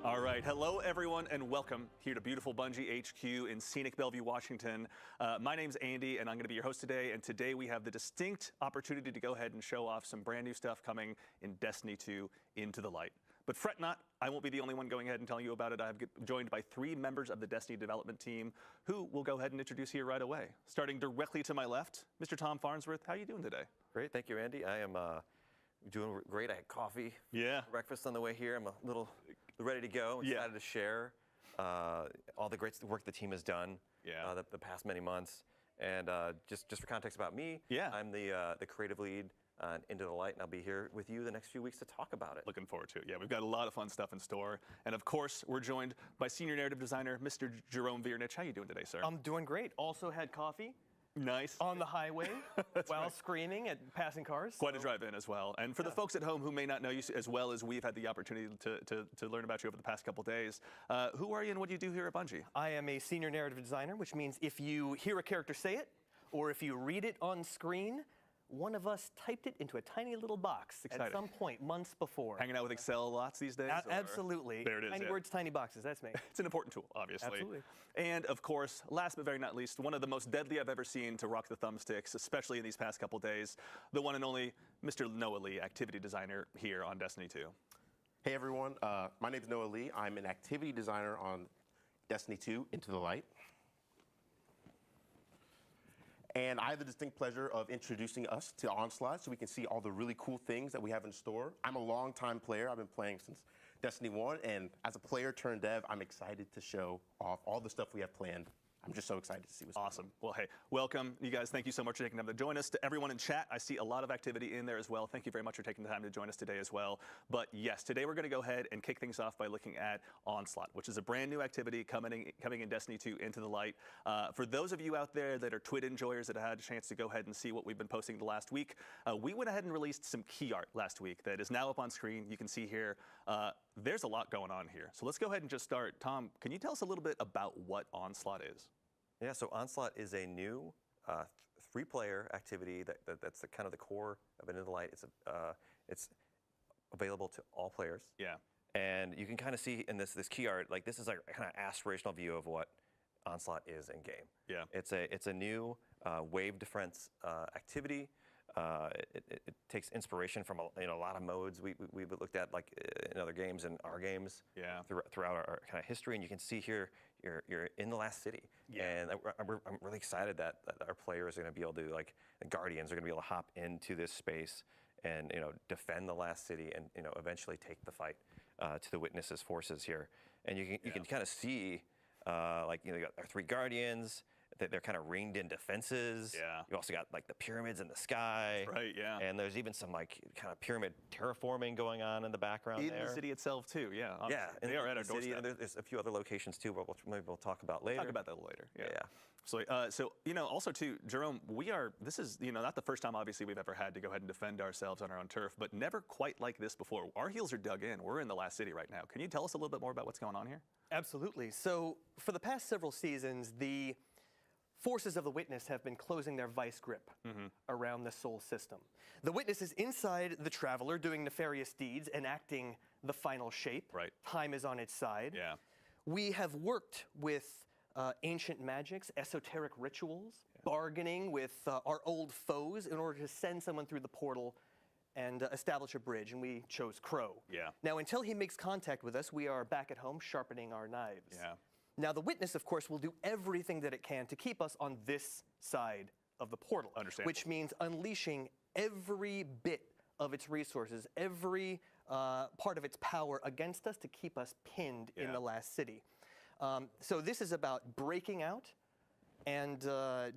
All right, hello everyone and welcome here to beautiful Bungie HQ in scenic Bellevue, Washington. My name's Andy and I'm going to be your host today, and today we have the distinct opportunity to go ahead and show off some brand new stuff coming in Destiny 2 Into the Light. But fret not, I won't be the only one going ahead and telling you about it. I'm joined by 3 members of the Destiny development team who will go ahead and introduce here right away. Starting directly to my left, Mr. Tom Farnsworth, how are you doing today? Great, thank you, Andy. I am doing great. I had coffee, breakfast on the way here. I'm a little ready to go. Excited to share all the great work the team has done the past many months. And just for context about me, I'm the creative lead on Into the Light, and I'll be here with you the next few weeks to talk about it. Looking forward to it. Yeah, we've got a lot of fun stuff in store. And of course, we're joined by senior narrative designer, Mr. Jerome Viernich. How you doing today, sir? I'm doing great. Also had coffee. Nice. On the highway while screaming at passing cars. Quite a drive in as well. And for the folks at home who may not know you as well as we've had the opportunity to learn about you over the past couple days, who are you and what do you do here at Bungie? I am a senior narrative designer, which means if you hear a character say it, or if you read it on screen, one of us typed it into a tiny little box at some point months before. Hanging out with Excel lots these days? Absolutely. There it is. Tiny words, tiny boxes. That's me. It's an important tool, obviously. Absolutely. And of course, last but very not least, one of the most deadly I've ever seen to rock the thumbsticks, especially in these past couple days, the one and only Mr. Noah Lee, activity designer here on Destiny 2. Hey everyone, my name is Noah Lee. I'm an activity designer on Destiny 2 Into the Light. And I have the distinct pleasure of introducing us to Onslaught so we can see all the really cool things that we have in store. I'm a long-time player. I've been playing since Destiny 1, and as a player turned dev, I'm excited to show off all the stuff we have planned. I'm just so excited to see what's awesome. Well, hey, welcome. You guys, thank you so much for taking time to join us. To everyone in chat, I see a lot of activity in there as well. Thank you very much for taking the time to join us today as well. But yes, today we're going to go ahead and kick things off by looking at Onslaught, which is a brand new activity coming in Destiny 2 Into the Light. For those of you out there that are Twit enjoyers that had a chance to go ahead and see what we've been posting the last week, we went ahead and released some key art last week that is now up on screen. You can see here. There's a lot going on here. So let's go ahead and just start. Tom, can you tell us a little bit about what Onslaught is? Yeah, so Onslaught is a new 3-player activity that's kind of the core of Into the Light. It's available to all players. Yeah. And you can kind of see in this key art, like this is like a kind of aspirational view of what Onslaught is in game. Yeah. It's a new wave defense activity. It takes inspiration from a lot of modes we've looked at, like in other games and our games throughout our kind of history. And you can see here you're in the last city, and I'm really excited that our players are going to be able to, like, the Guardians are going to be able to hop into this space and defend the last city and eventually take the fight to the Witnesses' forces here. And you can kind of see like you got our 3 Guardians. They're kind of ringed in defenses. Yeah. You also got like the pyramids in the sky. That's right, yeah. And there's even some like kind of pyramid terraforming going on in the background there. In the city itself too, yeah. Obviously. Yeah, and they are at our city, doorstep. and there's a few other locations too, but maybe we'll talk about later. Talk about that later, yeah. So also too, Jerome, this is not the first time obviously we've ever had to go ahead and defend ourselves on our own turf, but never quite like this before. Our heels are dug in. We're in the last city right now. Can you tell us a little bit more about what's going on here? Absolutely. So for the past several seasons, the forces of the Witness have been closing their vice grip around the Sol system. The Witness is inside the Traveler doing nefarious deeds, enacting the final shape. Right. Time is on its side. Yeah. We have worked with ancient magics, esoteric rituals, bargaining with our old foes in order to send someone through the portal and establish a bridge, and we chose Crow. Yeah. Now, until he makes contact with us, we are back at home sharpening our knives. Yeah. Now, the Witness, of course, will do everything that it can to keep us on this side of the portal. Understandable. Which means unleashing every bit of its resources, every part of its power against us to keep us pinned in the last city. So this is about breaking out and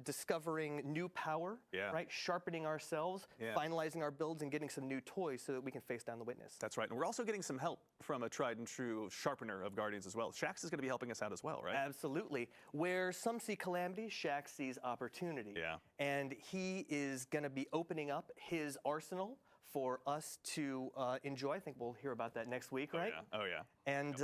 discovering new power, right? Sharpening ourselves, finalizing our builds, and getting some new toys so that we can face down the Witness. That's right. And we're also getting some help from a tried and true sharpener of Guardians as well. Shaxx is going to be helping us out as well, right? Absolutely. Where some see calamity, Shaxx sees opportunity. Yeah. And he is going to be opening up his arsenal for us to enjoy. I think we'll hear about that next week, right? Oh, yeah. And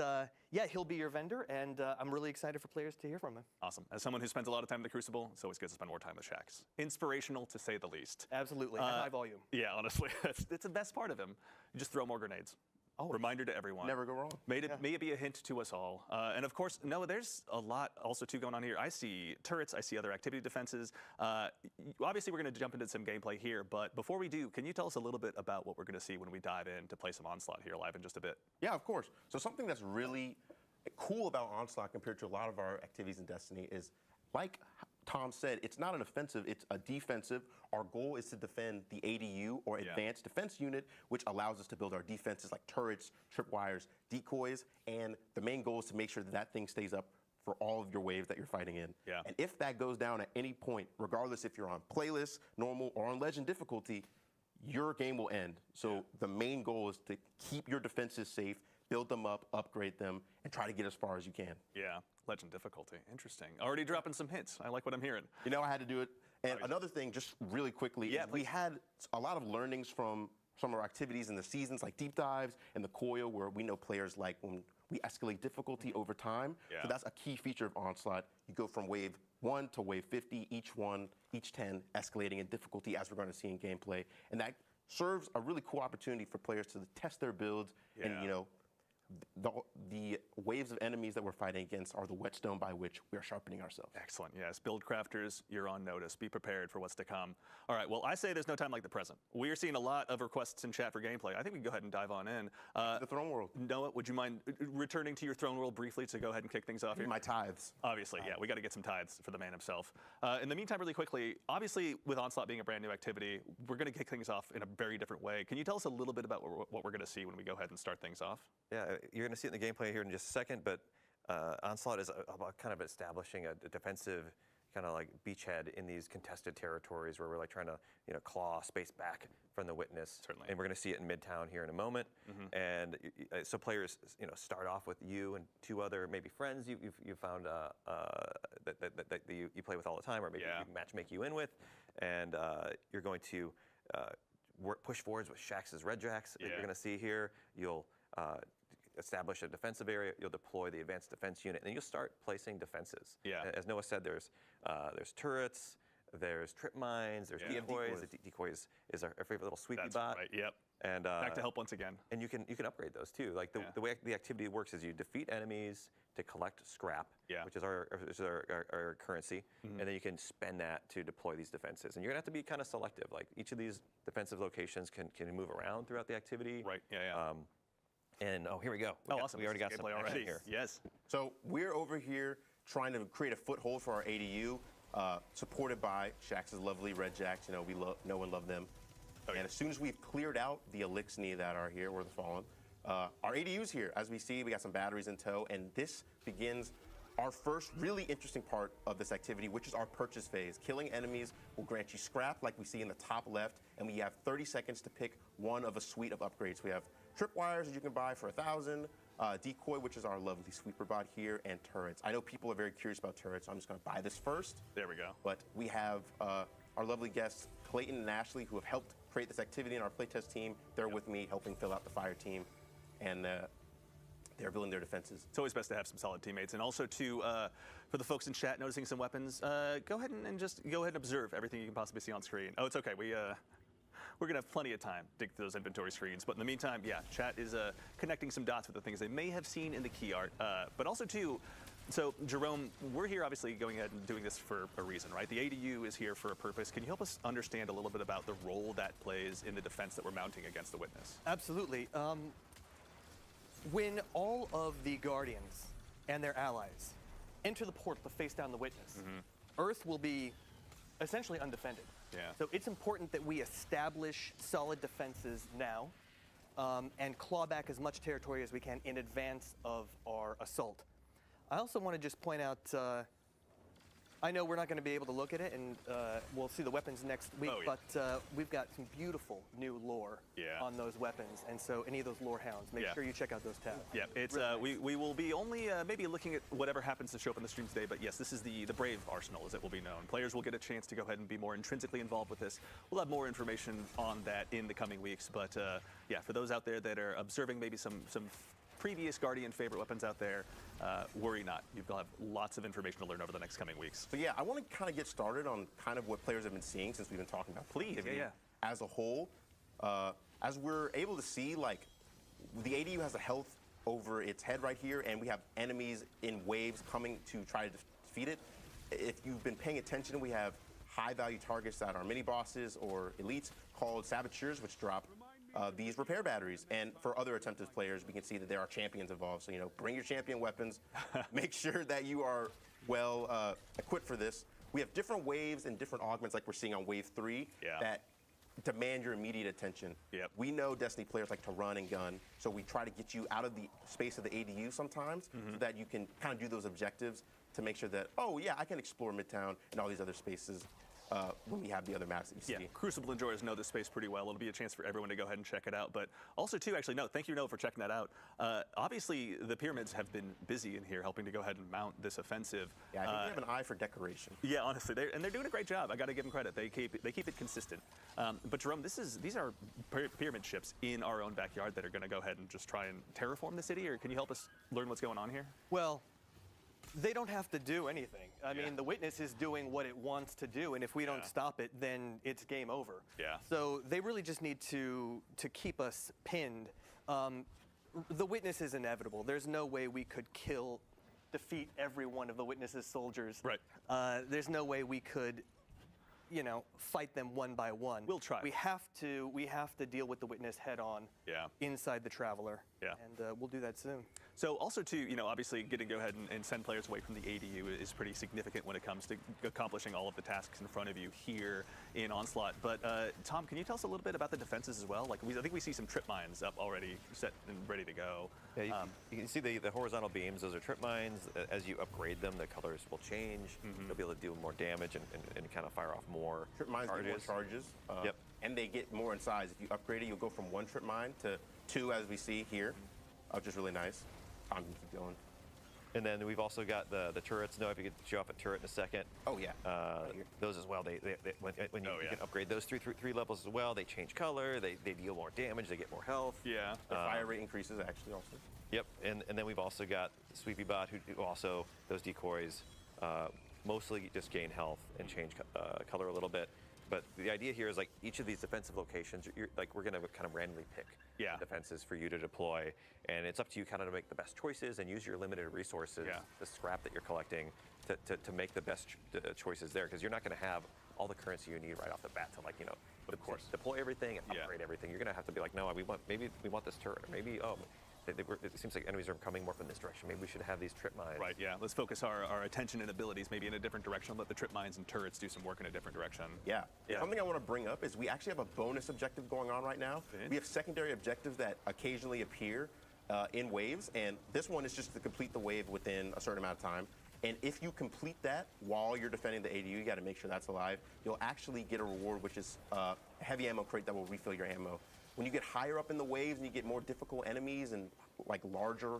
he'll be your vendor, and I'm really excited for players to hear from him. Awesome. As someone who spends a lot of time in the Crucible, it's always good to spend more time with Shaxx. Inspirational, to say the least. Absolutely, at high volume. Yeah, honestly, it's the best part of him. You just throw more grenades. Reminder to everyone. Never go wrong. May it be a hint to us all. And of course, Noah, there's a lot also too going on here. I see turrets, I see other activity defenses. Obviously, we're going to jump into some gameplay here, but before we do, can you tell us a little bit about what we're going to see when we dive in to play some Onslaught here live in just a bit? Yeah, of course. So something that's really cool about Onslaught compared to a lot of our activities in Destiny is, like Tom said, it's not an offensive, it's a defensive. Our goal is to defend the ADU, or Advanced Defense Unit, which allows us to build our defenses like turrets, tripwires, decoys, and the main goal is to make sure that that thing stays up for all of your waves that you're fighting in. Yeah. And if that goes down at any point, regardless if you're on playlist, normal, or on legend difficulty, your game will end. So the main goal is to keep your defenses safe, build them up, upgrade them, and try to get as far as you can. Yeah, legend difficulty. Interesting. Already dropping some hints. I like what I'm hearing. You know, I had to do it. And another thing, just really quickly, is we had a lot of learnings from some of our activities in the seasons, like deep dives and the coil, where we know players like when we escalate difficulty over time. Yeah. So that's a key feature of Onslaught. You go from wave 1 to wave 50, each 10 escalating in difficulty, as we're going to see in gameplay. And that serves a really cool opportunity for players to test their builds and, you know, the waves of enemies that we're fighting against are the whetstone by which we are sharpening ourselves. Excellent. Yes, build crafters, you're on notice. Be prepared for what's to come. All right, well, I say there's no time like the present. We are seeing a lot of requests in chat for gameplay. I think we can go ahead and dive on in. The Throne World. Noah, would you mind returning to your Throne World briefly to go ahead and kick things off here? My tithes. Obviously, yeah, we got to get some tithes for the man himself. In the meantime, really quickly, obviously with Onslaught being a brand new activity, we're going to kick things off in a very different way. Can you tell us a little bit about what we're going to see when we go ahead and start things off? Yeah, you're going to see it in the gameplay here in just a second, but Onslaught is about kind of establishing a defensive kind of like beachhead in these contested territories where we're like trying to, you know, claw space back from the witness. Certainly. And we're going to see it in Midtown here in a moment. And so players, you know, start off with you and 2 other maybe friends you've found that you play with all the time, or maybe you matchmake you in with, and you're going to push forwards with Shax's Red Jacks that you're going to see here. You'll establish a defensive area, you'll deploy the Advanced Defense Unit, and then you'll start placing defenses. Yeah. As Noah said, there's turrets, there's trip mines, there's decoys. The decoys is our favorite little sweepy bot. Right, yep. And back to help once again. And you can upgrade those too. Like the way the activity works is you defeat enemies to collect scrap, which is our currency, and then you can spend that to deploy these defenses. And you're gonna have to be kind of selective. Like each of these defensive locations can move around throughout the activity. Right. Yeah. And here we go. Awesome. We already got some action here. Yes. So we're over here trying to create a foothold for our ADU, supported by Shax's lovely Red Jacks. You know, we know and love them. And as soon as we've cleared out the Elixni that are here, or the Fallen, our ADU's here. As we see, we got some batteries in tow, and this begins our first really interesting part of this activity, which is our purchase phase. Killing enemies will grant you scrap, like we see in the top left, and we have 30 seconds to pick one of a suite of upgrades. We have tripwires that you can buy for 1,000, decoy, which is our lovely sweeper bot here, and turrets. I know people are very curious about turrets, so I'm just going to buy this first. There we go. But we have our lovely guests, Clayton and Ashley, who have helped create this activity in our playtest team. They're with me, helping fill out the fire team, and they're building their defenses. It's always best to have some solid teammates. And also, too, for the folks in chat noticing some weapons, go ahead and just go ahead and observe everything you can possibly see on screen. Oh, it's okay. We're going to have plenty of time to dig through those inventory screens. But in the meantime, yeah, chat is connecting some dots with the things they may have seen in the key art. But also, too, so Jerome, we're here obviously going ahead and doing this for a reason, right? The ADU is here for a purpose. Can you help us understand a little bit about the role that plays in the defense that we're mounting against the Witness? Absolutely. When all of the Guardians and their allies enter the port to face down the Witness, Earth will be essentially undefended. Yeah. So it's important that we establish solid defenses now and claw back as much territory as we can in advance of our assault. I also want to just point out, I know we're not going to be able to look at it, and we'll see the weapons next week, but we've got some beautiful new lore on those weapons, and so any of those lore hounds, make sure you check out those tabs. Yeah, it's really nice. We will be only maybe looking at whatever happens to show up on the stream today, but yes, this is the Brave Arsenal, as it will be known. Players will get a chance to go ahead and be more intrinsically involved with this. We'll have more information on that in the coming weeks, but yeah, for those out there that are observing maybe some previous Guardian favorite weapons out there, worry not. You'll have lots of information to learn over the next coming weeks. So yeah, I want to kind of get started on kind of what players have been seeing since we've been talking about Please, as a whole. As we're able to see, like, the ADU has a health over its head right here, and we have enemies in waves coming to try to defeat it. If you've been paying attention, we have high-value targets that are mini-bosses or elites called saboteurs, which drop these repair batteries. And for other attempted players, we can see that there are champions involved. So, bring your champion weapons. Make sure that you are well equipped for this. We have different waves and different augments like we're seeing on Wave 3 that demand your immediate attention. We know Destiny players like to run and gun, so we try to get you out of the space of the ADU sometimes so that you can kind of do those objectives to make sure that, oh yeah, I can explore Midtown and all these other spaces when we have the other maps that you see. Crucible enjoyers know this space pretty well. It'll be a chance for everyone to go ahead and check it out. But also, too, actually, no, thank you, Noah, for checking that out. Obviously, the pyramids have been busy in here helping to go ahead and mount this offensive. Yeah, I think they have an eye for decoration. Yeah, honestly, they're doing a great job. I got to give them credit. They keep it consistent. But Jerome, these are pyramid ships in our own backyard that are going to go ahead and just try and terraform the city. Or can you help us learn what's going on here? Well, they don't have to do anything. I mean, the Witness is doing what it wants to do, and if we don't stop it, then it's game over. So they really just need to keep us pinned. The Witness is inevitable. There's no way we could defeat every one of the Witness's soldiers. There's no way we could, fight them one by one. We'll try. We have to deal with the Witness head on inside the Traveler. And we'll do that soon. So also too, obviously getting to go ahead and send players away from the ADU is pretty significant when it comes to accomplishing all of the tasks in front of you here in Onslaught. But Tom, can you tell us a little bit about the defenses as well? Like I think we see some trip mines up already set and ready to go. Yeah, you can see the horizontal beams. Those are trip mines. As you upgrade them, the colors will change. You'll be able to do more damage and kind of fire off more trip mines get more charges. And they get more in size. If you upgrade it, you'll go from 1 trip mine to 2, as we see here, which is really nice. Tom can keep going. And then we've also got the turrets. Noah, if you could show off a turret in a second. Oh yeah. Those as well. When you can upgrade those three levels as well. They change color. They deal more damage. They get more health. Yeah. Their fire rate increases actually also. Yep. And then we've also got Sweepy Bot, who also those decoys mostly just gain health and change color a little bit. But the idea here is like each of these defensive locations, we're going to kind of randomly pick defenses for you to deploy, and it's up to you kind of to make the best choices and use your limited resources, the scrap that you're collecting, to make the best choices there, because you're not going to have all the currency you need right off the bat to deploy everything and upgrade everything. You're going to have to be like, no, maybe we want this turret, or maybe it seems like enemies are coming more from this direction. Maybe we should have these trip mines. Right, yeah. Let's focus our attention and abilities maybe in a different direction. Let the trip mines and turrets do some work in a different direction. Yeah. Something I want to bring up is we actually have a bonus objective going on right now. We have secondary objectives that occasionally appear in waves, and this one is just to complete the wave within a certain amount of time. And if you complete that while you're defending the ADU, you got to make sure that's alive. You'll actually get a reward, which is a heavy ammo crate that will refill your ammo. When you get higher up in the waves and you get more difficult enemies and like larger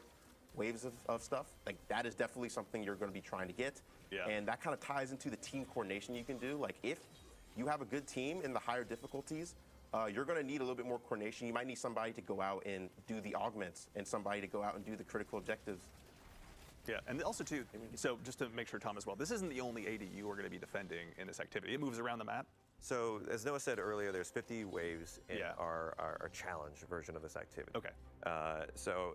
waves of stuff, like that is definitely something you're going to be trying to get. And that kind of ties into the team coordination you can do. Like if you have a good team in the higher difficulties, you're going to need a little bit more coordination. You might need somebody to go out and do the augments and somebody to go out and do the critical objectives. Yeah, and also too, so just to make sure, Tom, as well, this isn't the only ADU we're going to be defending in this activity. It moves around the map. So as Noah said earlier, there's 50 waves in our challenge version of this activity. So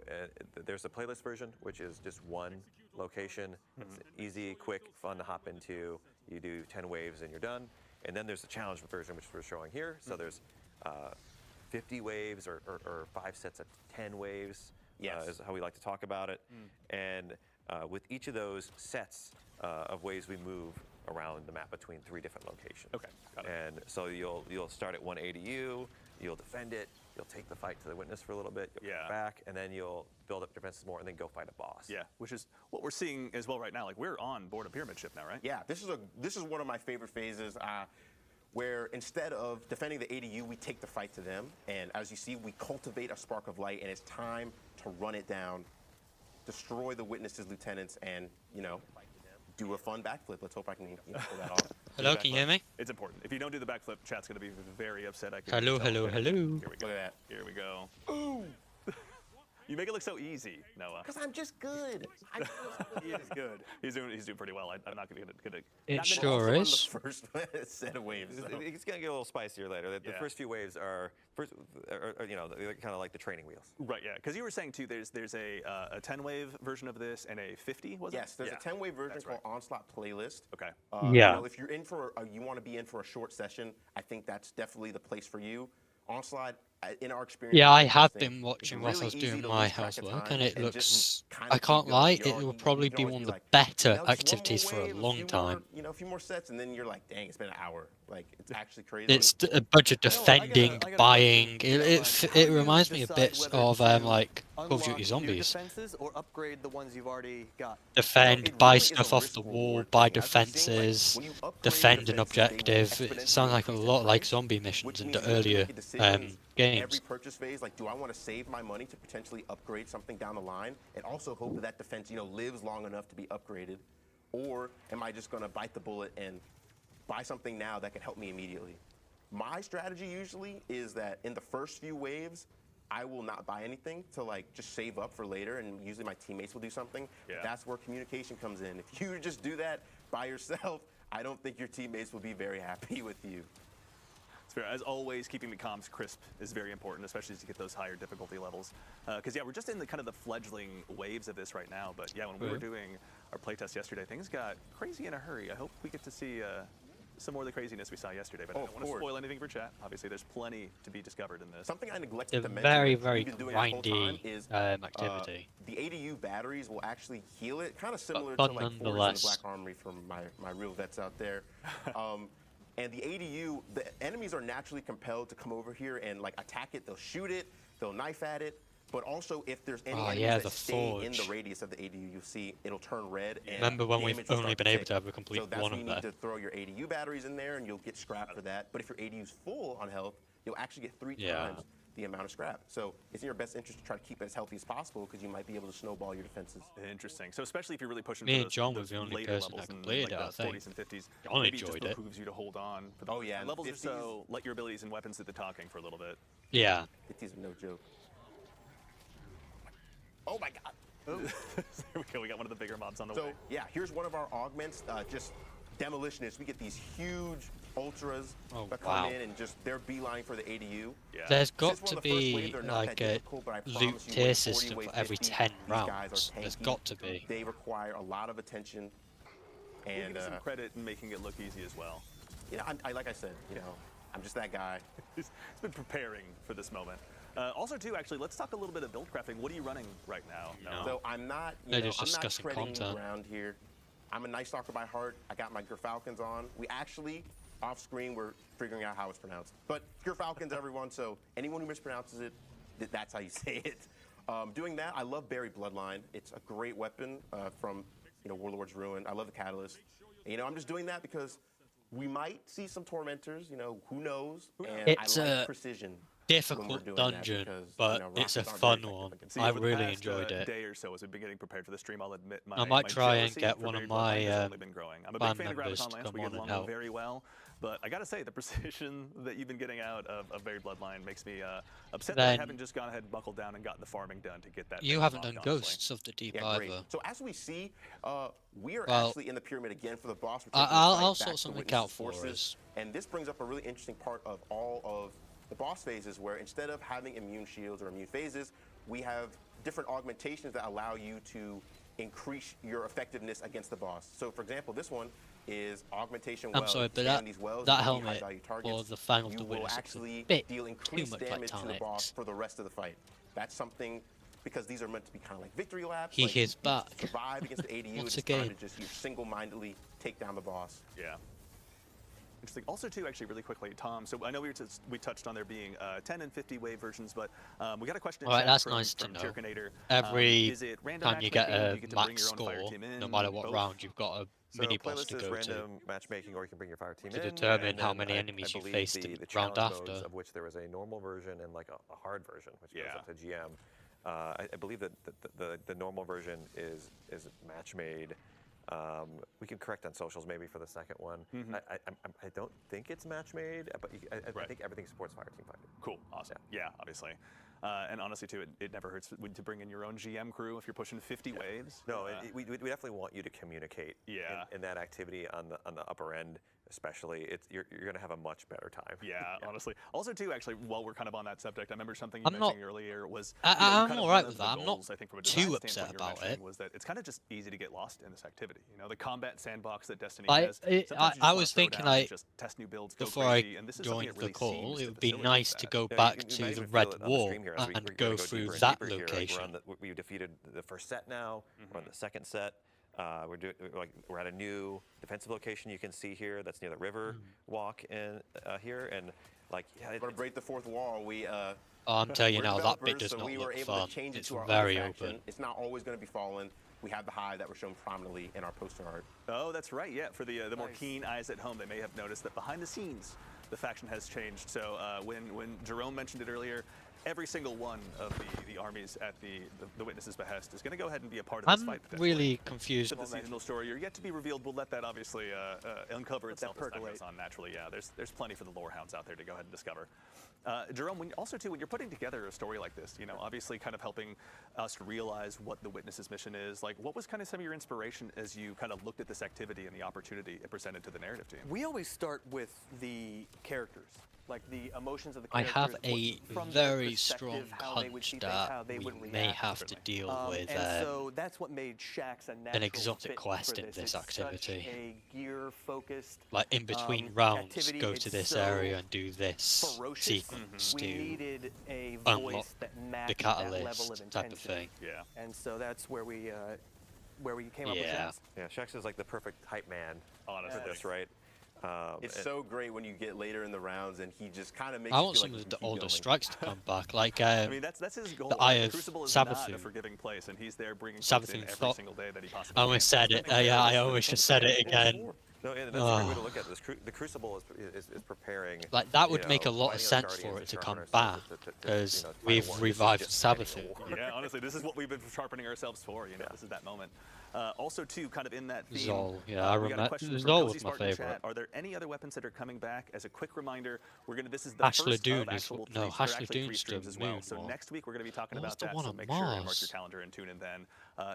there's a playlist version, which is just one location. It's easy, quick, fun to hop into. You do 10 waves and you're done. And then there's the challenge version, which we're showing here. So there's 50 waves or 5 sets of 10 waves is how we like to talk about it. And with each of those sets of waves, we move around the map between 3 different locations. Got it. And so you'll start at one ADU, you'll defend it, you'll take the fight to the Witness for a little bit, you'll come back, and then you'll build up defenses more, and then go fight a boss. Yeah, which is what we're seeing as well right now. Like we're on board a pyramid ship now, right? Yeah, this is one of my favorite phases. Where instead of defending the ADU, we take the fight to them, and as you see, we cultivate a spark of light, and it's time to run it down, destroy the Witness's lieutenants, and do a fun backflip. Let's hope I can pull that off. Hello, can you hear me? It's important. If you don't do the backflip, chat's going to be very upset. Hello. Here we go. Look at that. Here we go. Ooh! You make it look so easy, Noah. Because I'm just good. I'm just good. He is good. He's doing pretty well. I'm not going to. It I'm sure also on is. the first set of waves. So. It's going to get a little spicier later. The Yeah. first few waves are you know, they're kind of like the training wheels. Right, yeah, because you were saying too, there's a 10-wave version of this and a 50, was it? Yes, there's a 10-wave version That's called right. Onslaught Playlist. Okay. Yeah. You know, if you're in for, you want to be in for a short session, I think that's definitely the place for you. Onslaught, in our experience. Yeah, I it's have interesting. been It's watching whilst I was really easy doing to my lose track of housework, time and it just looks. kinda I keep can't going. lie, You it know, will you probably can be always one of be the like, better "Now just one more activities for a wave, long few time. more, you know, a few more sets, and then you're like, dang, it's been an hour. Like, it's actually crazy. It's a bunch of No, I gotta- defending, I gotta buying. question, you know, It how reminds do me you of decide bits whether of to like Call of unlock Duty new Zombies. defenses or upgrade the ones you've already got? Defend, it buy really is a stuff off the risk-reward wall, thing. buy As we're seeing, like, defenses, when you upgrade defend an defenses, they will objective. It exponentially sounds like a increase in lot like price, zombie which missions in means the you have to earlier make a decision in games. every purchase phase, like, do I want to save my money to potentially upgrade something down the line, and also hope that that defense, you know, lives long enough to be upgraded, or am I just going to bite the bullet and buy something now that can help me immediately? My strategy usually is that in the first few waves, I will not buy anything to like just save up for later, and usually my teammates will do something. Yeah. That's where communication comes in. If you just do that by yourself, I don't think your teammates will be very happy with you. It's fair. As always, keeping the comms crisp is very important, especially as you get those higher difficulty levels. Because yeah, we're just in the kind of the fledgling waves of this right now. But yeah, when we were doing our playtest yesterday, things got crazy in a hurry. I hope we get to see some more of the craziness we saw yesterday. But I don't want to spoil anything for chat. Obviously, there's plenty to be discovered in this. Something I neglected A to mention very, that very we've been doing this whole time grindy is activity. the ADU batteries will actually heal it, kind of similar to fun like Forge and the nonetheless. Black Armory from my real vets out there. And the ADU, the enemies are naturally compelled to come over here and like attack it. They'll shoot it, they'll knife at it. But also, if there's any enemies yeah, that the stay in the Forge. radius of the ADU, you'll see it'll turn red. And Remember when we've damage will only start to been able tick. to have a complete so that's one when of you need them. to throw your ADU batteries in there, and you'll get scrap for that. But if your ADU's full on health, you'll actually get 3 Yeah. times the amount of scrap. So it's in your best interest to try to keep it as healthy as possible, because you might be able to snowball your defenses. Interesting. So especially if you're really pushing Me for and those, John those was the only later person levels that in completed like it, the I 40s think. and 50s, John maybe it enjoyed just it. behooves you to hold on. For the Oh, yeah, and levels are 50s so let your abilities and weapons do the talking for a little bit. Yeah. 50s are no joke. Oh my God. There we go. We got one of the bigger mobs on the So way. yeah, here's one of our augments, just demolitionists. We get these huge ultras Oh, that come wow. in and just they're beeline for the ADU. Yeah. There's Since got we're on to the first wave, be they're not like that a difficult, but I loot promise you, tier wave 40, system wave for every 50, 10 these guys are rounds. There's tanky. got to be. They require a lot of attention, We'll and give you some credit in making it look easy as well. you know, I like I said, you know, I'm just that guy. He's been preparing for this moment. Also, too, actually, let's talk a little bit of build crafting. What are you running right now? No. So I'm not, you They're know, just I'm not discussing treading content. ground here. I'm a Night Stalker by heart. I got my Gerfalcons on. We actually, off screen, we're figuring out how it's pronounced. But Gerfalcons, everyone. So anyone who mispronounces it, that's how you say it. Doing that, I love Berry Bloodline. It's a great weapon from, you know, Warlord's Ruin. I love the Catalyst. And, you know, I'm just doing that because we might see some Tormentors. You know, who knows? And It's I like a precision. Difficult doing that dungeon, because, but you know, it's a rockets aren't very fun effective one. against See, I over the really past, enjoyed it. day or so as we've been getting prepared for the stream, I'll admit my I might my try and jealousy get for one of Berry my, Bloodline has only been growing. I'm a big band fan of members Graviton to Lance. come We get on and along help. very well. But I gotta say, the precision that you've been getting out of Berry Bloodline makes me upset that I Then- haven't just gone ahead and buckled down and gotten the farming done to get that. You thing haven't unlocked, done honestly. Ghosts of the Deep Yeah, great. either. So as we see, we are Well, actually in the pyramid again for the boss. We're taking the I'll fight sort back to something Witness's out for forces. us. And this brings up a really interesting part of all of the boss phases, where instead of having immune shields or immune phases, we have different augmentations that allow you to increase your effectiveness against the boss. So for example, this one is augmentation I'm wells. sorry, but Scan these wells, that you can helmet high value targets. for the final you to will Witness is a actually bit deal too increased much like damage to the boss Tonics. for the rest of the fight. That's something, because these are meant to be kind of like victory laps. He like is you back. Survive against the ADU. Once It's time again. to just single-mindedly take down the boss. Yeah. Interesting. Also, too, actually, really quickly, Tom. So I know we touched on there being 10 and 50 wave versions, but we got a question in All right, chat that's from, nice to from know. Jerkinator. Every is it random time you get matchmaking? Do a you get to bring max your own fire score, team in? no matter what Both? round, you've got a So mini boss playlist to is go to. random matchmaking, or you can bring your fire team to in. determine and how then many I enemies you believe faced the in challenge round modes, after. of which there is a normal version and like a hard version, which goes Yeah. up to GM. I believe that the normal version is match made. We can correct on socials maybe for the second one. I don't think it's match made, but I Right. think everything supports fire team fighting. Cool. Awesome. Yeah, obviously. And honestly, too, it never hurts to bring in your own GM crew if you're pushing 50 waves. No, we definitely want you to communicate in that activity on the upper end, especially. You're going to have a much better time. Yeah, honestly. Also, too, actually, while we're kind of on that subject, I remember something you I'm not- mentioned earlier was I'm kind of all right one with of the that. I'm not goals, I think, from a design too standpoint upset you were about mentioning it. was that it's kind of just easy to get lost in this activity. You know, the combat sandbox that Destiny Like, has. Sometimes you just I wanna was throw thinking, down and like, just test new builds, go before I crazy, and this is something joined that really the call, seems it to would be facilitate nice to that. go Yeah, back you might to the even feel Red it on the Wall stream here as we're and gonna go deeper through and that deeper here. Like, location. we've defeated the first set now. We're on the second set. We're at a new defensive location you can see here. That's near the river walk in here, and We're gonna break the fourth wall. Oh, I'm telling you We're now, that bit developers, does so not we were look able fun. to change it It's to our very own faction. open. It's not always going to be Fallen. We have the Hive that were shown prominently in our poster art. Oh, that's right. Yeah, for the more keen eyes at home, they may have noticed that behind the scenes, the faction has changed. So when Jerome mentioned it earlier, every single one of the armies at the Witness's behest is going to go ahead and be a part of this I'm fight. Potentially. really confused. The seasonal story are yet to be revealed. We'll let that obviously uncover itself as time percolate. goes on naturally. Yeah, there's plenty for the lore hounds out there to go ahead and discover. Jerome, when you're putting together a story like this, you know, obviously kind of helping us realize what the Witness's mission is, like what was kind of some of your inspiration as you kind of looked at this activity and the opportunity it presented to the narrative team? We always start with the characters, like the emotions of the I characters. have a from their very perspective, strong how they would see hunch things, how that they we would may react. have to deal with And so that's what made Shaxx a natural exotic fit quest for in this. this It's activity. Such a gear-focused, like in between rounds, activity. go It's to this so area and do this ferocious. sequence We to needed a unlock voice that the matched that level of catalyst intensity. type of thing. Yeah. And so that's where we came up with Yeah. Shaxx. Yeah, Shaxx is like the perfect hype man Honestly. for this, right? It's so great when you get later in the rounds and he just kind of makes I you want feel some like you of the can keep older going. strikes to come back. Like, I mean, that's his goal. the Eye Right? of Crucible is not a Sabathun. forgiving place, and he's there bringing folks Sabathun in every thought- single day that he possibly I almost said it. Yeah, I almost just said it again. No, and that's a great way to look at this. The Crucible is preparing. Like, that would you make a know, lot of fighting other sense for Guardians it to and come sharpening back, ourselves to, because you know, fight a we've war. This is revived just ending a Sabathun. war. Yeah, honestly, this is what we've been sharpening ourselves for. You know, this is that moment. Also, too, kind of in that theme. Zol, yeah, I we got a remember. question from Zol Cozy was my Spartan in favorite. chat. Are there any other weapons that are coming back? As a quick reminder, this is the first of Dune is actual no, three, Hashler actually Dune's three streams the as well. moon So one. next week we're going to be talking What was about the that. one So on make sure and mark Mars? your calendar and tune in then.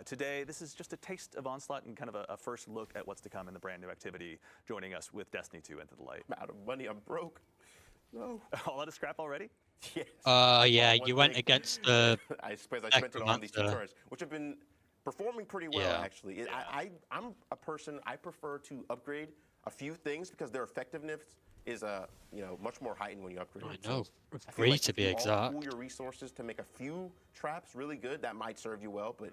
Today, this is just a taste of Onslaught and kind of a first look at what's to come in the brand new activity. Joining us with Destiny 2 Into the Light. I'm out of money. I'm broke. No. All out of scrap already? Yes. Yeah, One you went thing. against the I suppose I spent it on these two Necromancer. turrets, which have been performing pretty well, Yeah. actually. I'm a person, I prefer to upgrade a few things because their effectiveness is much more heightened when you upgrade. I them. know, I feel 3 like to if be you all exact. pool your resources to make a few traps really good, that might serve you well, but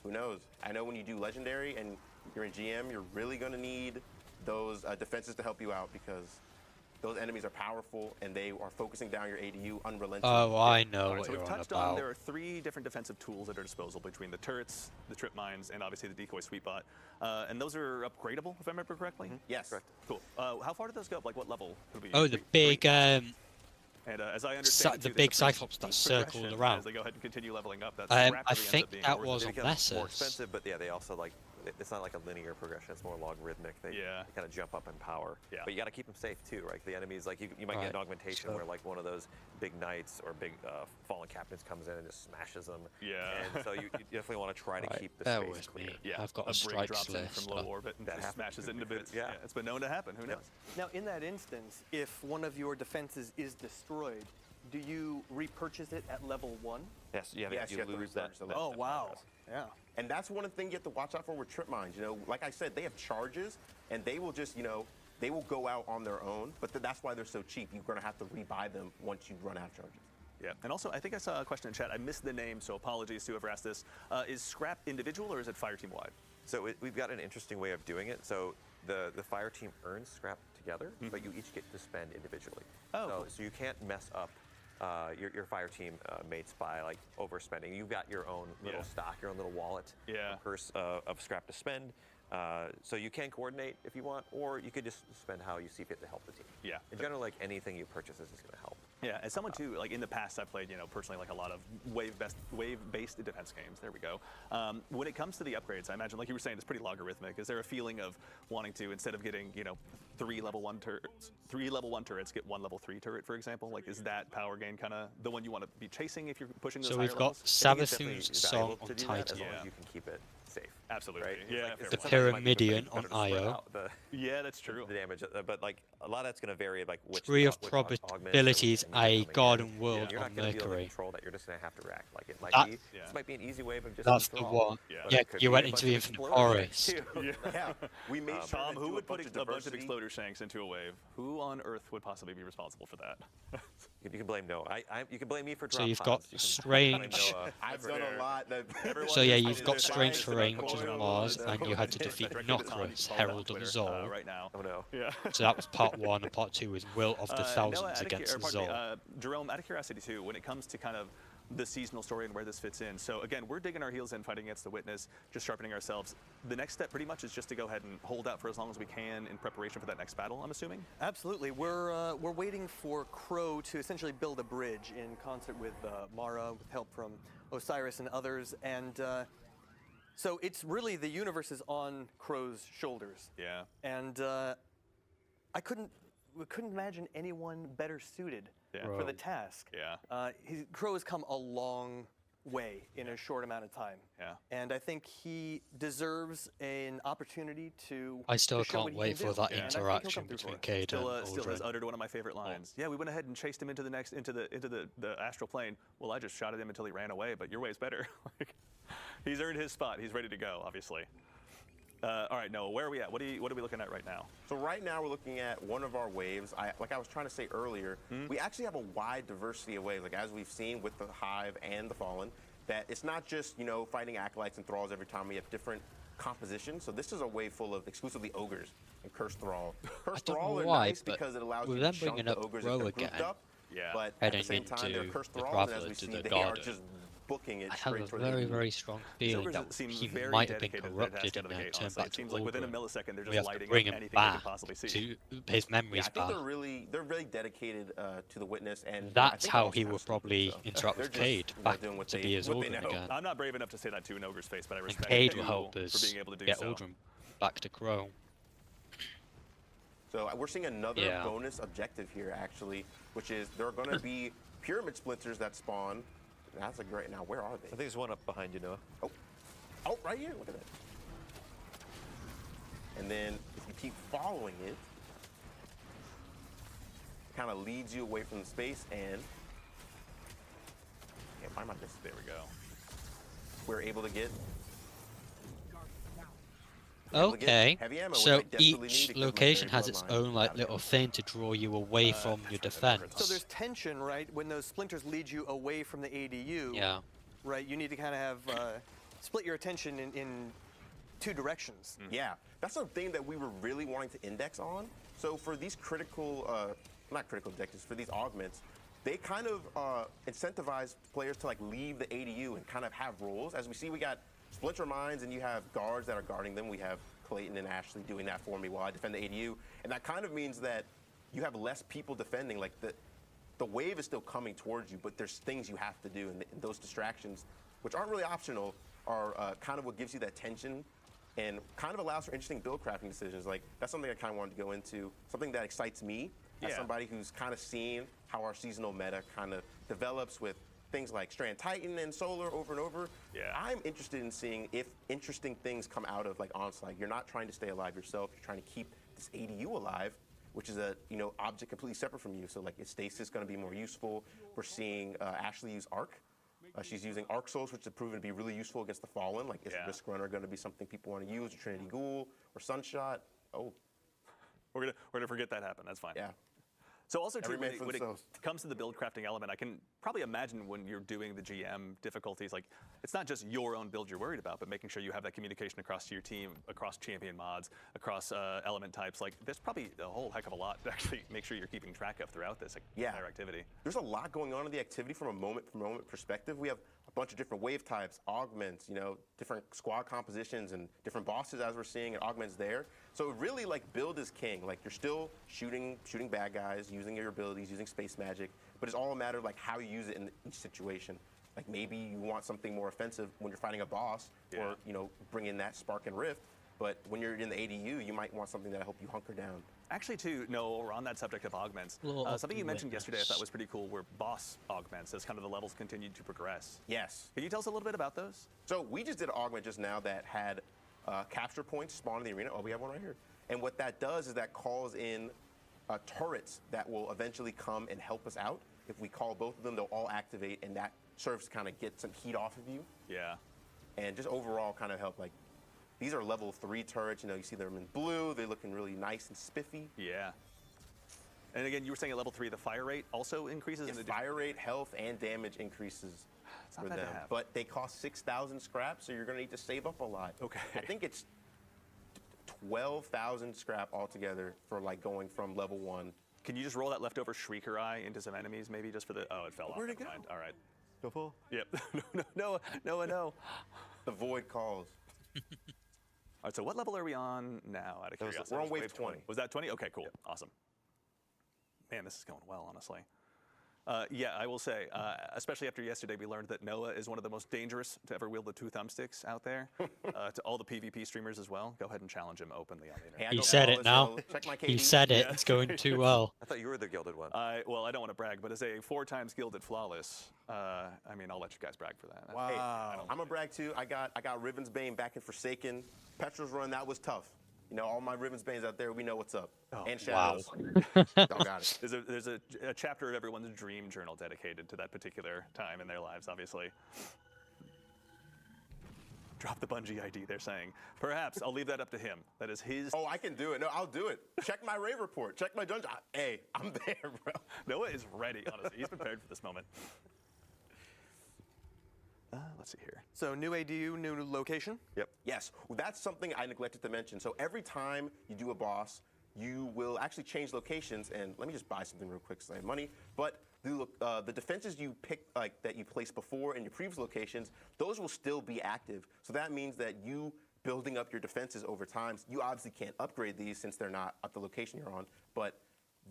who knows? I know when you do Legendary and you're in GM, you're really going to need those defenses to help you out because those enemies are powerful and they are focusing down your ADU unrelentingly. Oh, I know All right, what so you're we've on touched on about. there are 3 different defensive tools at our disposal between the turrets, the trip mines, and obviously the decoy sweet bot. And those are upgradable, if I remember correctly? Yes. Correct. Cool. How far do those go up? Like what level would we Oh, the big, And as I understand, the too, big there's a pretty Cyclops that steep circled progression around. As they go ahead and continue leveling up, that I scrap really ends think up being that worth was it. on It becomes more Nessus. expensive, but yeah, they also it's not like a linear progression. It's more logarithmic. They kind of jump up in power. Yeah. But you got to keep them safe too, right? The enemies, like you might get an augmentation where like one of those big knights or big fallen captains comes in and just smashes them. Yeah. And so you definitely want to try to keep the bear space with clear. me. Yeah, I've got a brig strikes drops in list. from low orbit and That just happens smashes to it into be bits. good. Yeah. It's been known to happen. Who knows? Now, in that instance, if one of your defenses is destroyed, do you repurchase it at level 1? Yes, you Yes, you have to lose that. repurchase the that- Oh, that wow. progress. Yeah. And that's one thing you have to watch out for with trip mines. Like I said, they have charges, and they will just, they will go out on their own. But that's why they're so cheap. You're going to have to rebuy them once you run out of charges. Yeah, and also I think I saw a question in chat. I missed the name, so apologies to whoever asked this. Is scrap individual or is it fire team wide? So we've got an interesting way of doing it. So the fire team earns scrap together, but you each get to spend individually. Oh, cool. So you can't mess up your fire team mates by like overspending. You've got your own little stock, your own little wallet, purse of scrap to spend. So you can coordinate if you want, or you could just spend how you see fit to help the team. Yeah. In general, like anything you purchase is going to help. Yeah, as someone too, like in the past, I've played, personally, like a lot of wave-based defense games. There we go. When it comes to the upgrades, I imagine, like you were saying, it's pretty logarithmic. Is there a feeling of wanting to, instead of getting, 3 level 1 turrets, get 1 level 3 turret, for example? Like, is that power gain kind of the one you want to be chasing if you're pushing those So higher we've levels? got I think it's definitely Savathun's song valuable on to do that Titan. as long as you can keep it safe. Absolutely. Right? Yeah, It's fair like point. sometimes it might be Pyramidion better on to spread IO. out Yeah, that's true. the damage, but like a lot of that's going to vary, like which Tree of which augments or which Probabilities, enemies are a coming in. garden world And you're on not going to be able to Mercury. control that. You're just going to have to react. Like it might That- be. Yeah. This might be an easy wave of just That's the withdrawal, one. Yeah. but Yeah, it could you be went a into bunch the of Infinite explorers. Forest. Yeah, we made sure Tom, to who do would put bunch a bunch of diversity. exploder shanks into a wave? Who on Earth would possibly be responsible for that? You can blame Noah. You can blame me for drop So you've got pods. You can blame strange. Noah. I've done a lot. So yeah, just you've is got there strange science terrain, about which is coil Mars, and and you had to directly defeat to Tom, Nocris, follow that on Herald of Twitter, Zol. right now. Oh no. Yeah. So that was part 1, and part 2 is Will of the Noah, Thousands out of against or pardon me, Zol. Jerome, out of curiosity too, when it comes to kind of the seasonal story and where this fits in. So again, we're digging our heels in, fighting against the Witness, just sharpening ourselves. The next step pretty much is just to go ahead and hold out for as long as we can in preparation for that next battle, I'm assuming? Absolutely. We're waiting for Crow to essentially build a bridge in concert with Mara, with help from Osiris and others. And so it's really the universe is on Crow's shoulders. Yeah. And we couldn't imagine anyone better suited Yeah. for the task. Yeah. Crow has come a long way in a short amount of time. Yeah. And I think he deserves an opportunity to. I still to show what can't he wait can for do. that And I think he'll interaction come through for between us. Cade and Still has Aldrin. uttered one of my favorite lines. Yeah, we went ahead and chased him into the astral plane. Well, I just shot at him until he ran away, but your way's better. Like, he's earned his spot. He's ready to go, obviously. All right, Noah, where are we at? What are we looking at right now? So right now we're looking at one of our waves. Like I was trying to say earlier, we actually have a wide diversity of waves. Like as we've seen with the Hive and the Fallen, that it's not just fighting acolytes and thralls every time. We have different compositions. So this is a wave full of exclusively ogres and cursed thrall. Cursed don't know thrall are why, nice but because it allows with you to them chunk bringing the up ogres Crow if they're grouped again, up. Yeah. But at the heading same time, they're into cursed the thralls, and as Graveler we to see, the they are garden. just booking it I have straight a toward very, the very strong These feeling ogres that seem he very might have been dedicated to their task corrupted out of and the then gate, turned honestly. back It to seems like within a Aldrin. millisecond, they're We just have to lighting bring up him anything they back can possibly see. to his memories I think back. they're really dedicated to the Witness, and I That's think how also he kinda would stupid, probably so. interact They're with just, Cade back doing what to they, be his what they Aldrin know. again. I'm not brave enough to say that to an ogre's face, but I And respect Cade you will help for us being able to do get so. Aldrin back to Crow. So we're seeing another Yeah. bonus objective here, actually, which is there are going to be pyramid splinters that spawn. That's a great. Now, where are I they? think there's one up behind you, Noah. Oh, right here. Look at that. And then if you keep following it, kind of leads you away from the space, and can't find my distance. There we go. We're able to get. Okay, heavy ammo, which I so desperately need each because my location very has its bloodline own like got little it. thing to draw you away from your defense. So there's tension, right? When those splinters lead you away from the ADU, Yeah. right? You need to kind of have split your attention in two directions. Yeah, that's something that we were really wanting to index on. So for these critical, not critical objectives, for these augments, they kind of incentivize players to like leave the ADU and kind of have roles. As we see, we got splinter mines and you have guards that are guarding them. We have Clayton and Ashley doing that for me while I defend the ADU. And that kind of means that you have less people defending. Like the wave is still coming towards you, but there's things you have to do. And those distractions, which aren't really optional, are kind of what gives you that tension and kind of allows for interesting build crafting decisions. Like that's something I kind of wanted to go into, something that excites me as Yeah. somebody who's kind of seen how our seasonal meta kind of develops with things like Strand Titan and Solar over and over. Yeah. I'm interested in seeing if interesting things come out of like Onslaught. You're not trying to stay alive yourself. You're trying to keep this ADU alive, which is a object completely separate from you. So like is stasis going to be more useful? We're seeing Ashley use Arc. She's using Arc Souls, which has proven to be really useful against the Fallen. Like, is Yeah. Risk Runner going to be something people want to use, or Trinity Ghoul, or Sunshot? Oh, We're gonna forget that happened. That's fine. yeah. So also too, Every man when, for it, when it themselves. comes to the build crafting element, I can probably imagine when you're doing the GM difficulties, like it's not just your own build you're worried about, but making sure you have that communication across to your team, across champion mods, across element types. Like there's probably a whole heck of a lot to actually make sure you're keeping track of throughout this Yeah. entire activity. There's a lot going on in the activity from a moment perspective. We have a bunch of different wave types, augments, different squad compositions and different bosses as we're seeing, and augments there. So really like build is king. Like you're still shooting bad guys, using your abilities, using space magic, but but it's all a matter of like how you use it in each situation. Like maybe you want something more offensive when you're fighting a boss, or bring in that spark and rift. But when you're in the ADU, you might want something that'll help you hunker down. Actually, too, no, we're on that subject of augments. Something you mentioned yesterday I thought was pretty cool were boss augments as kind of the levels continued to progress. Yes. Can you tell us a little bit about those? So we just did an augment just now that had capture points spawn in the arena. Oh, we have one right here. And what that does is that calls in turrets that will eventually come and help us out. If we call both of them, they'll all activate, and that serves to kind of get some heat off of you. Yeah. And just overall kind of help, like, these are level 3 turrets. You know, you see them in blue. They're looking really nice and spiffy. Yeah. And again, you were saying at level 3, the fire rate also increases? Yes, fire rate, health, and damage increases for them. But they cost 6,000 scrap, so you're going to need to save up a lot. Okay. I think it's 12,000 scrap altogether for, like, going from level 1. Can you just roll that leftover Shrieker Eye into some enemies, maybe, just for the... Oh, it fell off. Where'd it go? Mind. All right. Go full? Yep. No. The void calls. All right, so what level are we on now, out of curiosity? We're on wave 20. Was that 20? Okay, cool. Yep. Awesome. Man, this is going well, honestly. Yeah, I will say, especially after yesterday, we learned that Noah is one of the most dangerous to ever wield the 2 thumbsticks out there. To all the PvP streamers as well, go ahead and challenge him openly on the internet. Hey, He said it now. Check my KD. He said it. It's going too well. I thought you were the gilded one. Well, I don't want to brag, but as a 4 times gilded flawless, I mean, I'll let you guys brag for that. Wow. Hey, I'm gonna brag too. I got Riven's Bane back in Forsaken. Petrol's run, that was tough. You know, all my Riven's Banes out there, we know what's up. And Shadows. Y'all got it. There's a chapter of everyone's dream journal dedicated to that particular time in their lives, obviously. Drop the Bungie ID, they're saying. Perhaps I'll leave that up to him. That is his... Oh, I can do it. No, I'll do it. Check my raid report. Check my dungeon. Hey, I'm there, bro. Noah is ready, honestly. He's prepared for this moment. Let's see here. So new ADU, new location? Yep. Yes. Well, that's something I neglected to mention. So every time you do a boss, you will actually change locations. And let me just buy something real quick because I have money. But the defenses you pick, like that you placed before in your previous locations, those will still be active. So that means that you building up your defenses over time, you obviously can't upgrade these since they're not at the location you're on, but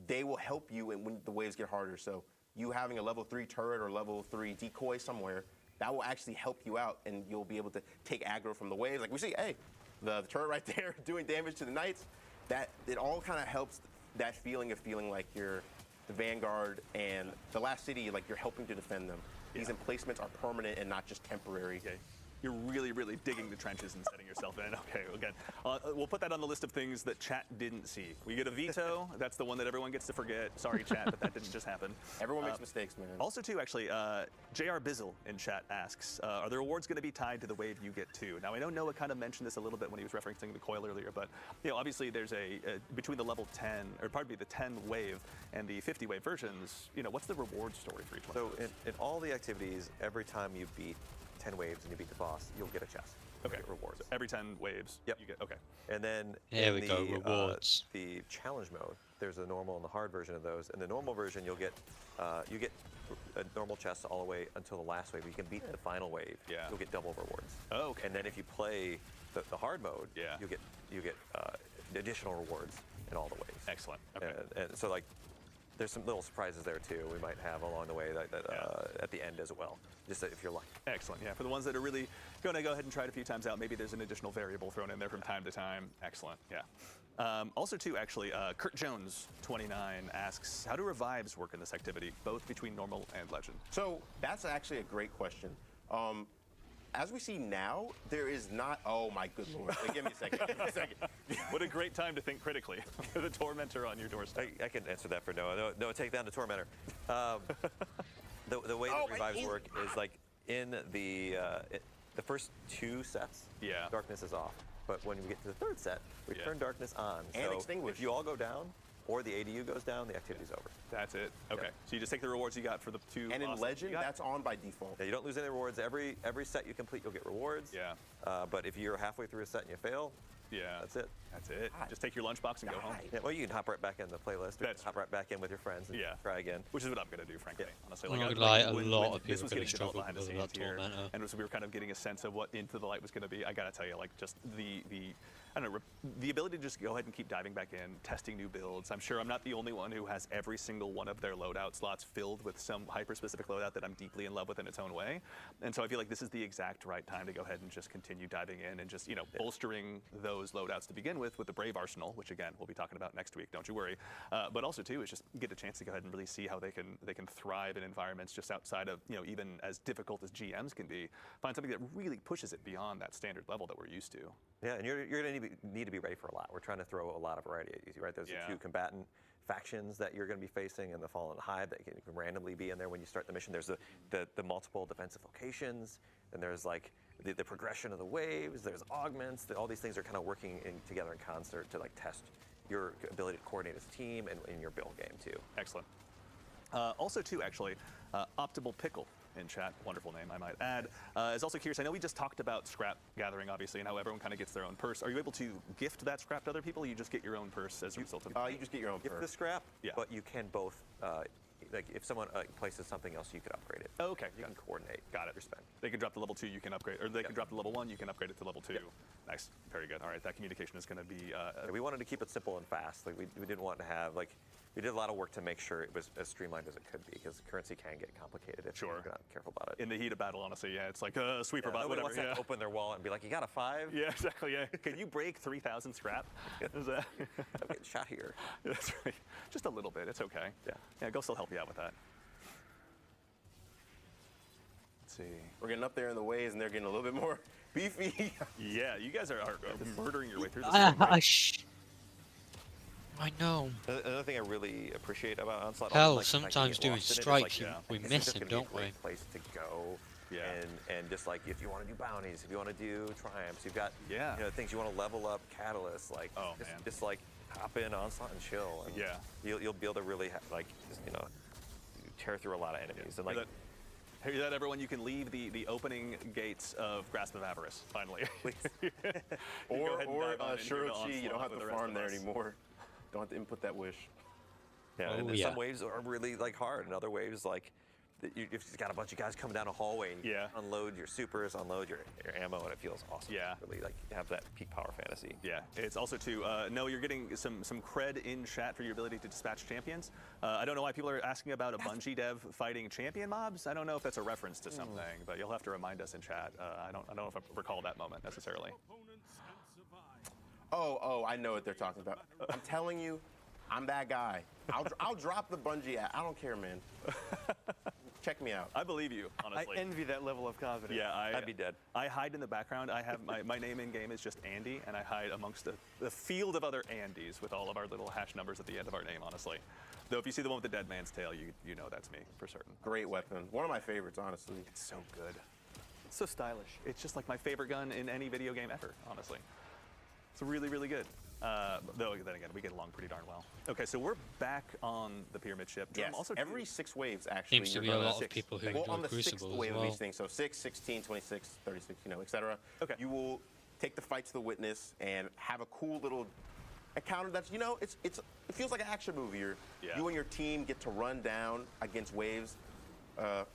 they will help you when the waves get harder. So you having a level 3 turret or level 3 decoy somewhere, that will actually help you out, and you'll be able to take aggro from the waves. Like we see, hey, the turret right there doing damage to the knights. That it all kind of helps that feeling of feeling like you're the vanguard and the last city, like you're helping to defend them. Yeah. These emplacements are permanent and not just temporary. Okay. You're really, really digging the trenches and setting yourself in. Okay, again, we'll put that on the list of things that chat didn't see. We get a veto. That's the one that everyone gets to forget. Sorry, chat, but that didn't just happen. Everyone makes mistakes, man. Also, too, actually, JR Bizzle in chat asks, are the rewards going to be tied to the wave you get to? Now, I know Noah kind of mentioned this a little bit when he was referencing the coil earlier, but obviously there's between the level 10, or pardon me, the 10 wave and the 50 wave versions, what's the reward story for each one? So in all the activities, every time you beat 10 waves and you beat the boss, you'll get a chest. Okay. Get rewards. So every 10 waves, yep. you get, okay. And then here we go, rewards. The challenge mode, there's a normal and the hard version of those. In the normal version, you'll get a normal chest all the way until the last wave. You can beat the final wave. Yeah. You'll get double rewards. Oh, okay. And then if you play the hard mode, yeah. you get additional rewards in all the waves. Excellent. Okay. And so like, there's some little surprises there too we might have along the way at the end as well, just if you're lucky. Excellent. Yeah, for the ones that are really going to go ahead and try it a few times out, maybe there's an additional variable thrown in there from time to time. Excellent. Yeah. Also, too, actually, Kurt Jones 29 asks, how do revives work in this activity, both between normal and legend? So that's actually a great question. As we see now, there is not. Oh my good lord! Give me a second. Give me a second. What a great time to think critically. The tormentor on your doorstep. I can answer that for Noah. Noah, take down the tormentor. The way that revives work is like in the first 2 sets. Yeah. Darkness is off, but when we get to the 3rd set, we turn darkness on. And so extinguish. If you all go down, or the ADU goes down, the activity's over. That's it. Okay. So you just take the rewards you got for the 2. And in Legend, that's on by default. Yeah, you don't lose any rewards. Every set you complete, you'll get rewards. Yeah. But if you're halfway through a set and you fail, Yeah. That's it. That's it. Just take your lunchbox and go home. Yeah, well, you can hop right back in the playlist. Or hop right back in with your friends and try again. Which is what I'm going to do, frankly, honestly. I'm Like, not gonna lie, a when lot of this people was are getting gonna developed struggle behind the with scenes that here, tormentor. and as we were kind of getting a sense of what Into the Light was going to be, I got to tell you, like, just the I don't know, the ability to just go ahead and keep diving back in, testing new builds. I'm sure I'm not the only one who has every single one of their loadout slots filled with some hyper-specific loadout that I'm deeply in love with in its own way. And so I feel like this is the exact right time to go ahead and just continue diving in and just, you know, bolstering those loadouts to begin with the Brave Arsenal, which again, we'll be talking about next week, don't you worry. But also too, is just get a chance to go ahead and really see how they can thrive in environments just outside of, you know, even as difficult as GMs can be. Find something that really pushes it beyond that standard level that we're used to. Yeah, and you're going to need to be ready for a lot. We're trying to throw a lot of variety at you, right? There's the two combatant factions that you're going to be facing, and the Fallen Hive that can randomly be in there when you start the mission. There's the multiple defensive locations, and there's like the progression of the waves. There's augments. All these things are kind of working together in concert to like test your ability to coordinate as a team and in your build game too. Excellent. Also too, actually, Optimal Pickle in chat, wonderful name, I might add, is also curious. I know we just talked about scrap gathering, obviously, and how everyone kind of gets their own purse. Are you able to gift that scrap to other people, or you just get your own purse as a result of it? You just get your own Gift purse. the scrap, Yeah. but you can both, like if someone places something else, you could upgrade it. Oh, okay, You can coordinate. got it. Your spend. They can drop to level 2, you can upgrade, or they can drop to level 1, you can upgrade it to level 2. Nice, very good. All right, that communication is going to be. Yeah, we wanted to keep it simple and fast. Like we didn't want to have like. We did a lot of work to make sure it was as streamlined as it could be, because currency can get complicated if you're not careful about it. In the heat of battle, honestly, yeah, it's like sweeper bot, Nobody whatever. wants to open their wallet and be like, "You got a 5?" Yeah, exactly. Yeah. Can you break 3,000 scrap? Is that? I'm getting shot here. That's right. Just a little bit. It's okay. Yeah. Yeah, Ghost will help you out with that. Let's see. We're getting up there in the waves, and they're getting a little bit more beefy. Yeah, you guys are murdering your way through this. I know. Another thing I really appreciate about Onslaught. Hell, like, sometimes doing strikes, we this is miss just him, gonna be a don't we? great place to go. Yeah. And just like if you want to do bounties, if you want to do triumphs, you've got you Yeah. know things you want to level up, catalysts, like Oh, man. just like hop in Onslaught and chill. And Yeah. You'll be able to really like just, tear through a lot of enemies and like. Hear that, everyone? You can leave the opening gates of Grasp of Avarice, finally. Or Shirochi, Shirochi, you don't have to farm there anymore. Don't have to input that wish. Yeah, Oh, and yeah. some waves are really like hard, and other waves like you've just got a bunch of guys coming down a hallway. And you unload your supers, unload your ammo, and it feels awesome. Yeah. Really like have that peak power fantasy. Yeah, it's also too. No, you're getting some cred in chat for your ability to dispatch champions. I don't know why people are asking about a Bungie dev fighting champion mobs. I don't know if that's a reference to something, but you'll have to remind us in chat. I don't know if I recall that moment necessarily. Oh, I know what they're talking about. I'm telling you, I'm that guy. I'll drop the Bungie app. I don't care, man. Check me out. I believe you, honestly. I envy that level of confidence. Yeah, I'd be dead. I hide in the background. I have my name in game is just Andy, and I hide amongst a field of other Andys with all of our little hash numbers at the end of our name. Honestly, though, if you see the one with the dead man's tail, you know that's me for certain. Great weapon. One of my favorites, honestly. It's so good. It's so stylish. It's just like my favorite gun in any video game ever. Honestly, it's really, really good. Though then again, we get along pretty darn well. Okay, so we're back on the pyramid ship. Yes, Also, every 6 waves, actually. Seems to you're be a gonna- lot of people who Well, enjoy on the 6th Crucible as wave of well. each thing, so 6, 16, 26, 36, etc. Okay. You will take the fight to the witness and have a cool little encounter that's, it feels like an action movie. You and your team get to run down against waves of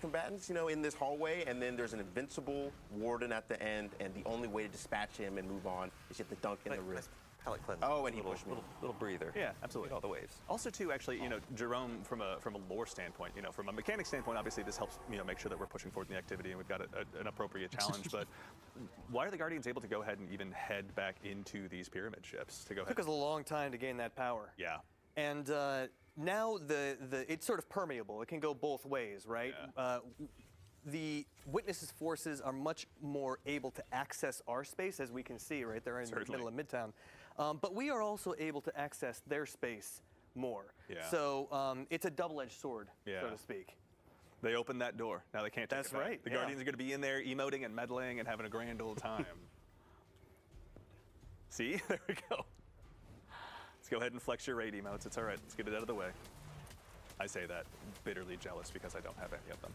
combatants, in this hallway, and then there's an invincible warden at the end, and the only way to dispatch him and move on is you have to dunk in the wrist. Palate cleanse. Oh, and he pushed me. Little breather. Yeah, absolutely. Get all the waves. Also, too, actually, Jerome, from a lore standpoint, from a mechanic standpoint, obviously this helps, make sure that we're pushing forward in the activity and we've got an appropriate challenge. But why are the Guardians able to go ahead and even head back into these pyramid ships to go ahead? It took us a long time to gain that power. Yeah. And now it's sort of permeable. It can go both ways, right? Yeah. The Witnesses' forces are much more able to access our space, as we can see right there in the middle of Midtown. But we are also able to access their space more. Yeah. So it's a double-edged sword, so to speak. They opened that door. Now they can't take That's it back. right, The yeah. Guardians are going to be in there emoting and meddling and having a grand old time. See? There we go. Let's go ahead and flex your raid emotes. It's all right. Let's get it out of the way. I say that bitterly jealous because I don't have any of them.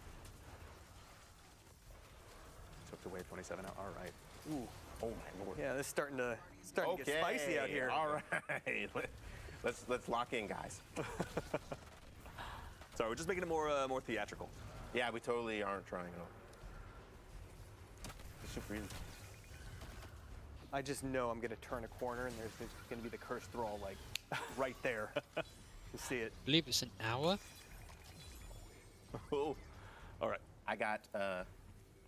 Took the wave 27 out. All right. Ooh. Oh my lord. Yeah, this is starting to get spicy out here. All right. Let's lock in, guys. Sorry, we're just making it more theatrical. Yeah, we totally aren't trying at all. It's super easy. I just know I'm gonna turn a corner and there's gonna be the cursed thrall like right there. You see it. I believe it's an hour. Oh, all right. I got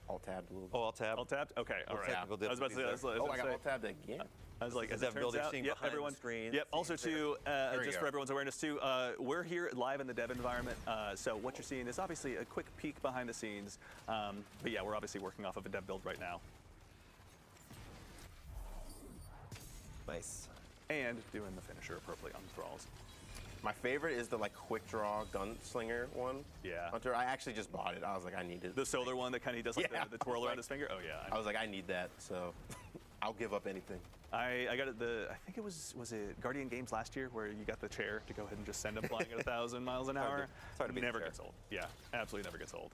alt tabbed a little bit. Oh, Alt tab. All tapped? Okay, all right. technical I was about to say, difficulties Oh, I got alt tabbed again. I was like, as Is it that turns building out, scene yep, behind the everyone. screen? Yep. Also, too, we just go. for everyone's awareness, too, we're here live in the dev environment. So what you're seeing is obviously a quick peek behind the scenes. But yeah, we're obviously working off of a dev build right now Nice. and doing the finisher appropriately on the thralls. My favorite is the like quick draw gunslinger one. Yeah. Hunter, I actually just bought it. I was like, I need it. The solar one that kind of does like Yeah, the twirl I was around like- his finger. Oh yeah. I was like, I need that. So I'll give up anything. I got it. I think it was it Guardian Games last year where you got the chair to go ahead and just send them flying at 1,000 miles an hour. it's hard to beat the never chair. gets old. Yeah, absolutely never gets old.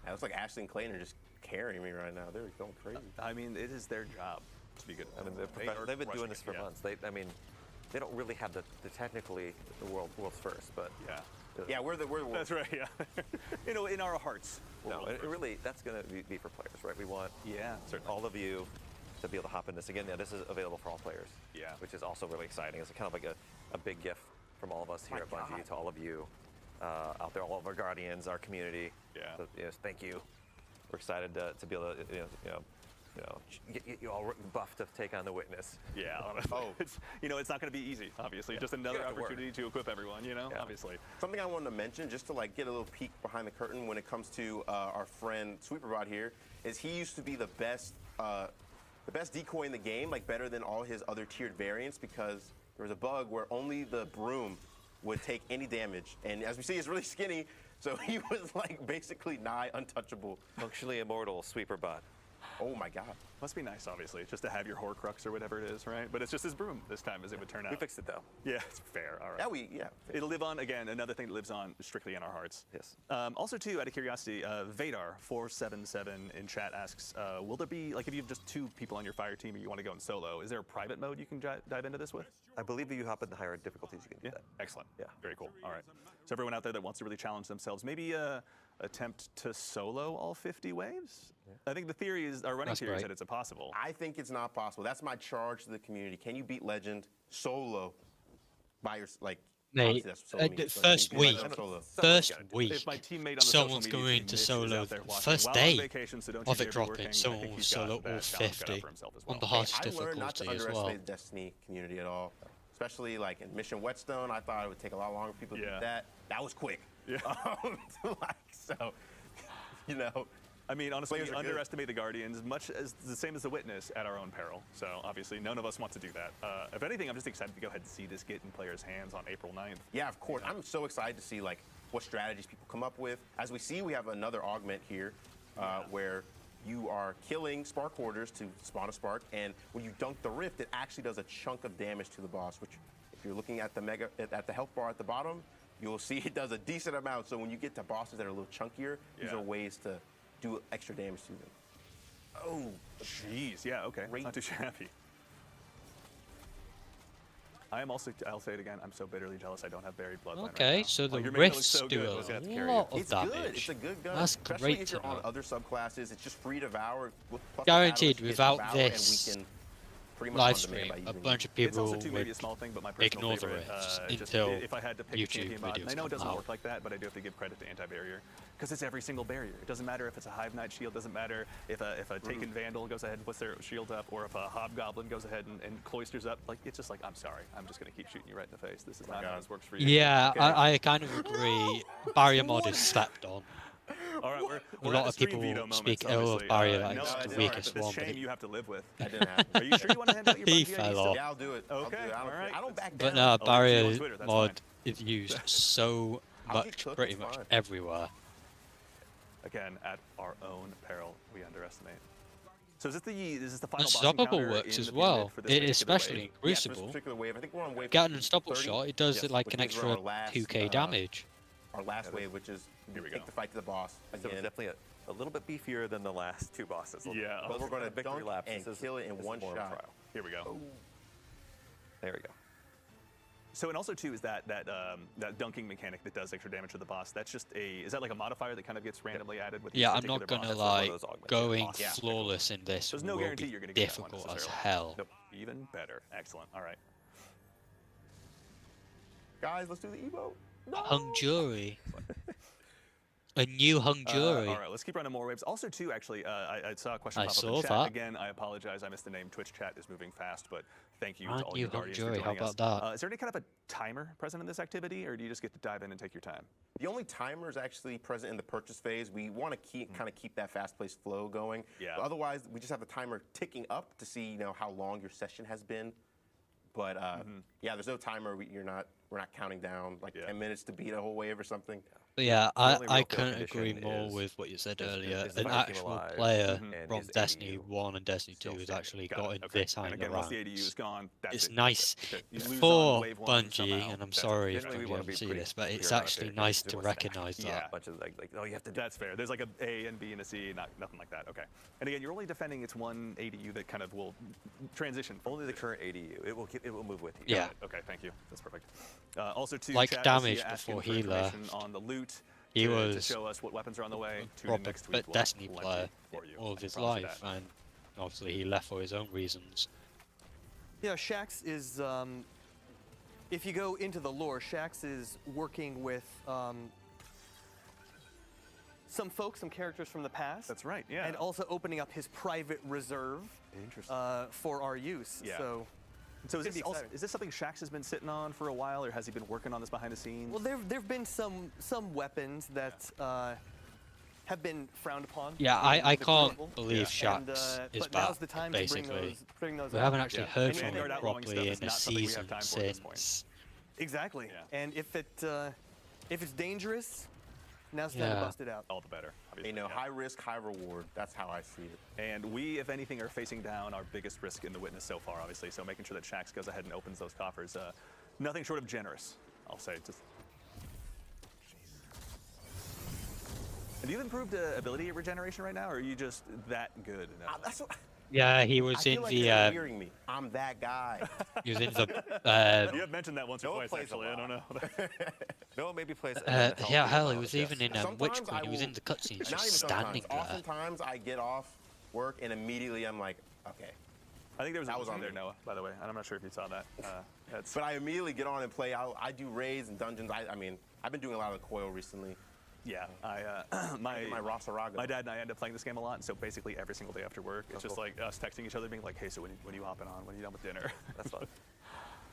It looks like Ashley and Clayton are just carrying me right now. They're going crazy. I mean, it is their job to be good. I mean, They they've been are doing this for crushing it, months. I mean, they don't really have the technically the world's first, but Yeah. Yeah, we're the That's right. Yeah. In our hearts. we're no, world it first. really that's going to be for players, right? We want Yeah, certainly. all of you to be able to hop in this again. Yeah, this is available for all players. Yeah. which is also really exciting. It's kind of like a big gift from all of us here My at Bungie God. to all of you out there, all of our guardians, our community. Yeah. So, yes, thank you. We're excited to be able to get you all buffed to take on the witness. Yeah, honestly. Oh. It's not going to be easy, obviously. Just another You have to work. opportunity to equip everyone, Yeah. obviously. Something I wanted to mention, just to like get a little peek behind the curtain when it comes to our friend Sweeperbot here, is he used to be the best decoy in the game, like better than all his other tiered variants, because there was a bug where only the broom would take any damage, and as we see, he's really skinny, so he was like basically nigh untouchable. Functionally immortal Sweeperbot. Oh my God. Must be nice, obviously, just to have your Horcrux or whatever it is, right? But it's just his broom this time, as it would turn out. We fixed it though. Yeah, it's fair. All right. Yeah, It'll live on, again, another thing that lives on strictly in our hearts. Yes. Also, too, out of curiosity, Vadar477 in chat asks, will there be, like, if you have just 2 people on your fire team and you want to go in solo, is there a private mode you can dive into this with? I believe if you hop in the higher difficulties, you can do that. Excellent. Yeah. Very cool. All right. So everyone out there that wants to really challenge themselves, maybe attempt to solo all 50 waves? I think the theory is, our running That's theory is great. that it's impossible. I think it's not possible. That's my charge to the community. Can you beat Legend solo by your Mate, obviously that's what solo means, but first can you beat week. Legend solo? First gotta do it. week, If my teammate on the someone's social media going team, to Mitch, is solo out there the watching, first while day on vacation, so don't you of dare it be dropping. working, I think Someone will he's got solo that all challenge cut out 50 for himself as on the well. hardest I learned not to difficulty as underestimate well. the Destiny community at all, especially like in Mission Whetstone. I thought it would take a lot longer for people to Yeah. do that. That was quick. Yeah. So, you know, I mean, honestly, Players we are good. underestimate the Guardians much as the same as the Witness at our own peril. So obviously, none of us want to do that. If anything, I'm just excited to go ahead and see this get in players' hands on April 9th. yeah, of course. I'm so excited to see like what strategies people come up with. As we see, we have another augment here where you are killing spark hoarders to spawn a spark, and when you dunk the rift, it actually does a chunk of damage to the boss. Which, if you're looking at the health bar at the bottom, you'll see it does a decent amount. So when you get to bosses that are a little chunkier, these Yeah. are ways to do extra damage to them. Oh, Jeez, yeah, okay. Great. Not too shabby. I am also, I'll say it again, I'm so bitterly jealous I don't have buried bloodline. Okay, right now. so the you're making it look rifts so do good. a Let's have to carry lot you. of it's damage. good. It's a good gun. That's Especially great if to you're on know. other subclasses. It's just free devour. Plus the Guaranteed, catalyst, you get without devour, and this we can pretty much live on demand stream, by a using bunch of It's also people too maybe a would small thing, but my personal ignore the favorite, rifts just until if I had to pick a YouTube champion mod, and I videos know it come doesn't out. work like that, but I do have to give credit to anti-barrier because it's every single barrier. It doesn't matter if it's a Hive Knight shield, doesn't matter if a Taken Vandal goes ahead and puts their shield up, or if a Hobgoblin goes ahead and cloisters up. Like, it's just like, I'm sorry, I'm just gonna keep shooting you right in the face. This is not how God. this works for you. Yeah, Okay. I kind of agree. Barrier mod is slept on. All right, we're A at lot the of stream people veto speak moments, ill of obviously. Barrier No, like it's I the didn't. weakest This one. shame But, you have to live with. That didn't happen. Are you sure you want to hand out your He Bungie ID fell still? off. Yeah, I'll do it. Okay, I don't, all right. I don't back down. no, I'll leave it to you on Barrier Twitter, that's mod is used so I'll get much, cooked, pretty it's much fine. everywhere. Again, at our own peril, we underestimate. So is this the final boss Unstoppable encounter works in as the well, pyramid for this particular especially in wave? Yeah, for this Crucible. particular wave. I think we're on wave Get an unstoppable 30. shot, it does Yes, like which an means we're extra on our last, 2k damage. our last wave, which is Here we take go. the fight to the boss So again. it's definitely a little bit beefier than the last two bosses. Yeah. But we're going to victory dunk laps. and This is- kill it in this is one more of a shot. trial. Here we go. There we go. So and also too is that dunking mechanic that does extra damage to the boss. That's just is that like a modifier that kind of gets randomly added with? Yeah, each I'm not particular gonna boss? one of lie, those augments, going yeah. flawless in this There's no will guarantee be you're going to get that one difficult as necessarily. hell. Nope. Even better. Excellent. All right. Guys, let's do the emote. Hung jury. A new hung jury. All right, let's keep running more waves. Also, too, actually, I saw a question I pop up in saw chat. that. Again, I apologize. I missed the name. Twitch chat is moving fast, but thank you to Aren't all you you hung guardians for jury? joining How us. about that? Is there any kind of a timer present in this activity, or do you just get to dive in and take your time? The only timer is actually present in the purchase phase. We want to kind of keep that fast-paced flow going. Yeah. But otherwise, we just have the timer ticking up to see how long your session has been. But yeah, there's no timer. We're not counting down like 10 minutes to beat a whole wave or something. But yeah, only I real couldn't condition agree more is- with what you said is earlier. the An fighting team actual alive player and from his Destiny ADU 1 and Destiny 2 still has standing. actually Got it. gotten Okay. this And hang again, once the around. ADU is gone, that's It's it. nice That's it. You lose on for wave one Bungie, somehow. and I'm That's it. sorry if Generally, we Bungie wanna ever be see pretty this, but clear it's about actually it. nice It to wants to recognize that. Yeah. Bunch of like oh you have to. That's fair. There's like a and B and a C, nothing like that. Okay. And again, you're only defending its one ADU that kind of will transition. Only the current ADU. It will move with you. Yeah. Okay, thank you. That's perfect. Also, to Like chat, I see you damage asking before for he information left. on the loot. He to was show us what weapons are on the way. Tune in Proper next week. We'll have Destiny plenty player for you. all of I his promise you life, that. and obviously he left for his own reasons. Yeah, Shax is, if you go into the lore, Shax is working with some folks, some characters from the past. That's right, yeah. And also opening up his private reserve Interesting. for our use. Yeah. So So It's gonna be exciting. is this something Shax has been sitting on for a while, or has he been working on this behind the scenes? Well, there've been some weapons that have been frowned upon. Yeah, in I the can't Crucible. believe And, Shax is but now's back, the time to basically. bring those We out. haven't actually Yeah. heard Any from him Vanguard outlawing properly stuff is in a not something we have season time for at this point. since. Exactly. Yeah. And if it's dangerous, now's the time to Yeah. bust it out. All the better. Obviously, yeah. High risk, high reward. That's how I see it. And we, if anything, are facing down our biggest risk in the witness so far, obviously. So making sure that Shax goes ahead and opens those coffers, nothing short of generous, I'll say. Just. Have you improved ability regeneration right now, or are you just that good? That's what, Yeah, he I was feel in like the you're hearing me. I'm that guy. he was in the You have mentioned that once or Noah twice, plays a actually. I don't know. Noah maybe plays. yeah, hell, he was even in Sometimes Witch I Queen. He was will- in the cutscenes, Not just even standing sometimes. there. Oftentimes I get off work and immediately I'm like, okay. I think there was a That was on on there, me. Noah, by the way. And I'm not sure if you saw that. That's, But I immediately get on and play. I do raids and dungeons. I mean, I've been doing a lot of the coil recently. yeah, my Rosaraga. My dad and I end up playing this game a lot, and so basically every single day after work, it's just like us texting each other, being like, "Hey, so when are you hopping on? When are you done with dinner?" That's fun.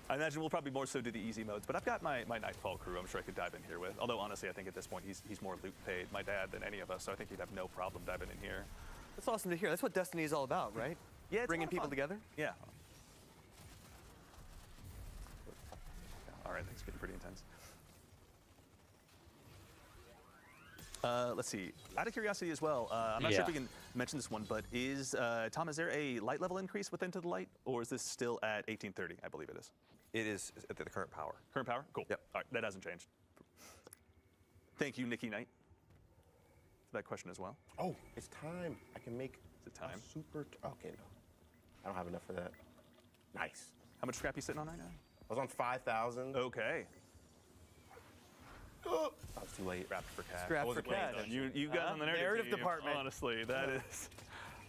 I imagine we'll probably more so do the easy modes, but I've got my Nightfall crew. I'm sure I could dive in here with. Although honestly, I think at this point he's more loot paid, my dad, than any of us, so I think he'd have no problem diving in here. That's awesome to hear. That's what Destiny is all about, right? Yeah, it's a Bringing lot of people fun. together. Yeah. All right, that's getting pretty intense. Let's see. Out of curiosity as well, I'm not sure if we Yeah. can mention this one, but is Tom? Is there a light level increase with Into the Light, or is this still at 1830? I believe it is. It is at the current power. Current power? Cool. Yep. All right, that hasn't changed. Thank you, Nikki Knight, for that question as well. Oh, it's time. I can make Is it time? a super. Okay, no. I don't have enough for that. Nice. How much scrap you sitting on right now? I was on 5,000. Okay. Oh, I was too late. Scrapped for cash. Scrapped I wasn't for playing cash. done. You got on the narrative team, department. Honestly, that is.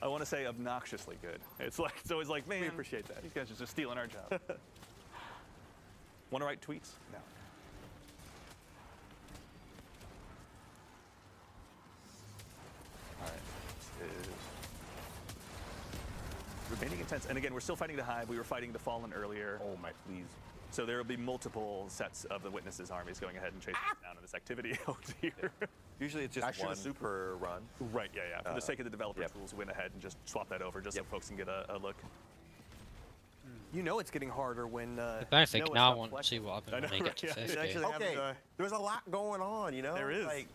I want to say obnoxiously good. It's always like, man, We appreciate that. These guys are just stealing our job. Want to write tweets? No. All right. This is remaining intense. And again, we're still fighting the Hive. We were fighting the Fallen earlier. Oh my, please. So there will be multiple sets of the Witnesses' armies going ahead and chasing us down in this activity. Oh dear. Usually it's I just should've one super- per run. Right, yeah. For the sake of the developer yep. tools, went ahead and just swap that over just so folks can get a look. You know it's getting harder when. If anything, Noah's now I not want to flexing. see what I happens when know, they get to right, yeah. 50. Actually, Okay, have, there's a lot going on, you know? There is. Like,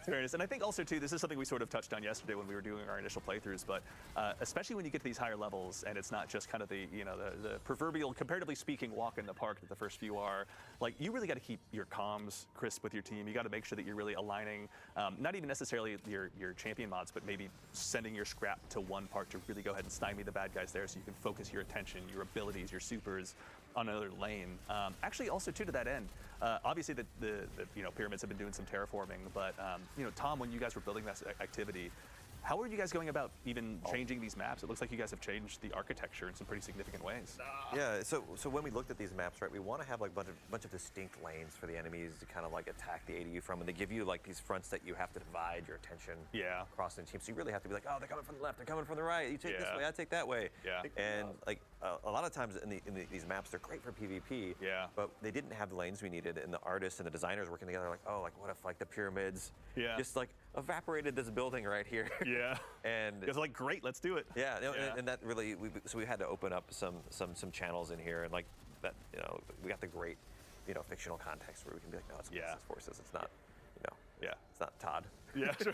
Fairness. And I think also, too, this is something we sort of touched on yesterday when we were doing our initial playthroughs, but especially when you get to these higher levels and it's not just kind of the, the proverbial, comparatively speaking, walk in the park that the first few are, like, you really got to keep your comms crisp with your team. You got to make sure that you're really aligning, not even necessarily your champion mods, but maybe sending your scrap to one part to really go ahead and stymie the bad guys there so you can focus your attention, your abilities, your supers on another lane. Actually, also, too, to that end, obviously the pyramids have been doing some terraforming, but Tom, when you guys were building that activity, how are you guys going about even changing these maps? It looks like you guys have changed the architecture in some pretty significant ways. Yeah, so when we looked at these maps, right, we want to have like a bunch of distinct lanes for the enemies to kind of like attack the ADU from, and they give you like these fronts that you have to divide your attention across the team. So you really have to be like, oh, they're coming from the left, they're coming from the right. You take this way, I take that way. Yeah. And like a lot of times in these maps, they're great for PvP. Yeah. But they didn't have the lanes we needed, and the artists and the designers working together like, oh, like what if like the pyramids just like evaporated this building right here. Yeah. And it's like, great, let's do it. Yeah, and that really, so we had to open up some channels in here, and like that, we got the great, fictional context where we can be like, no, it's Crisis Forces, it's not, it's not Todd. Yeah. Sure.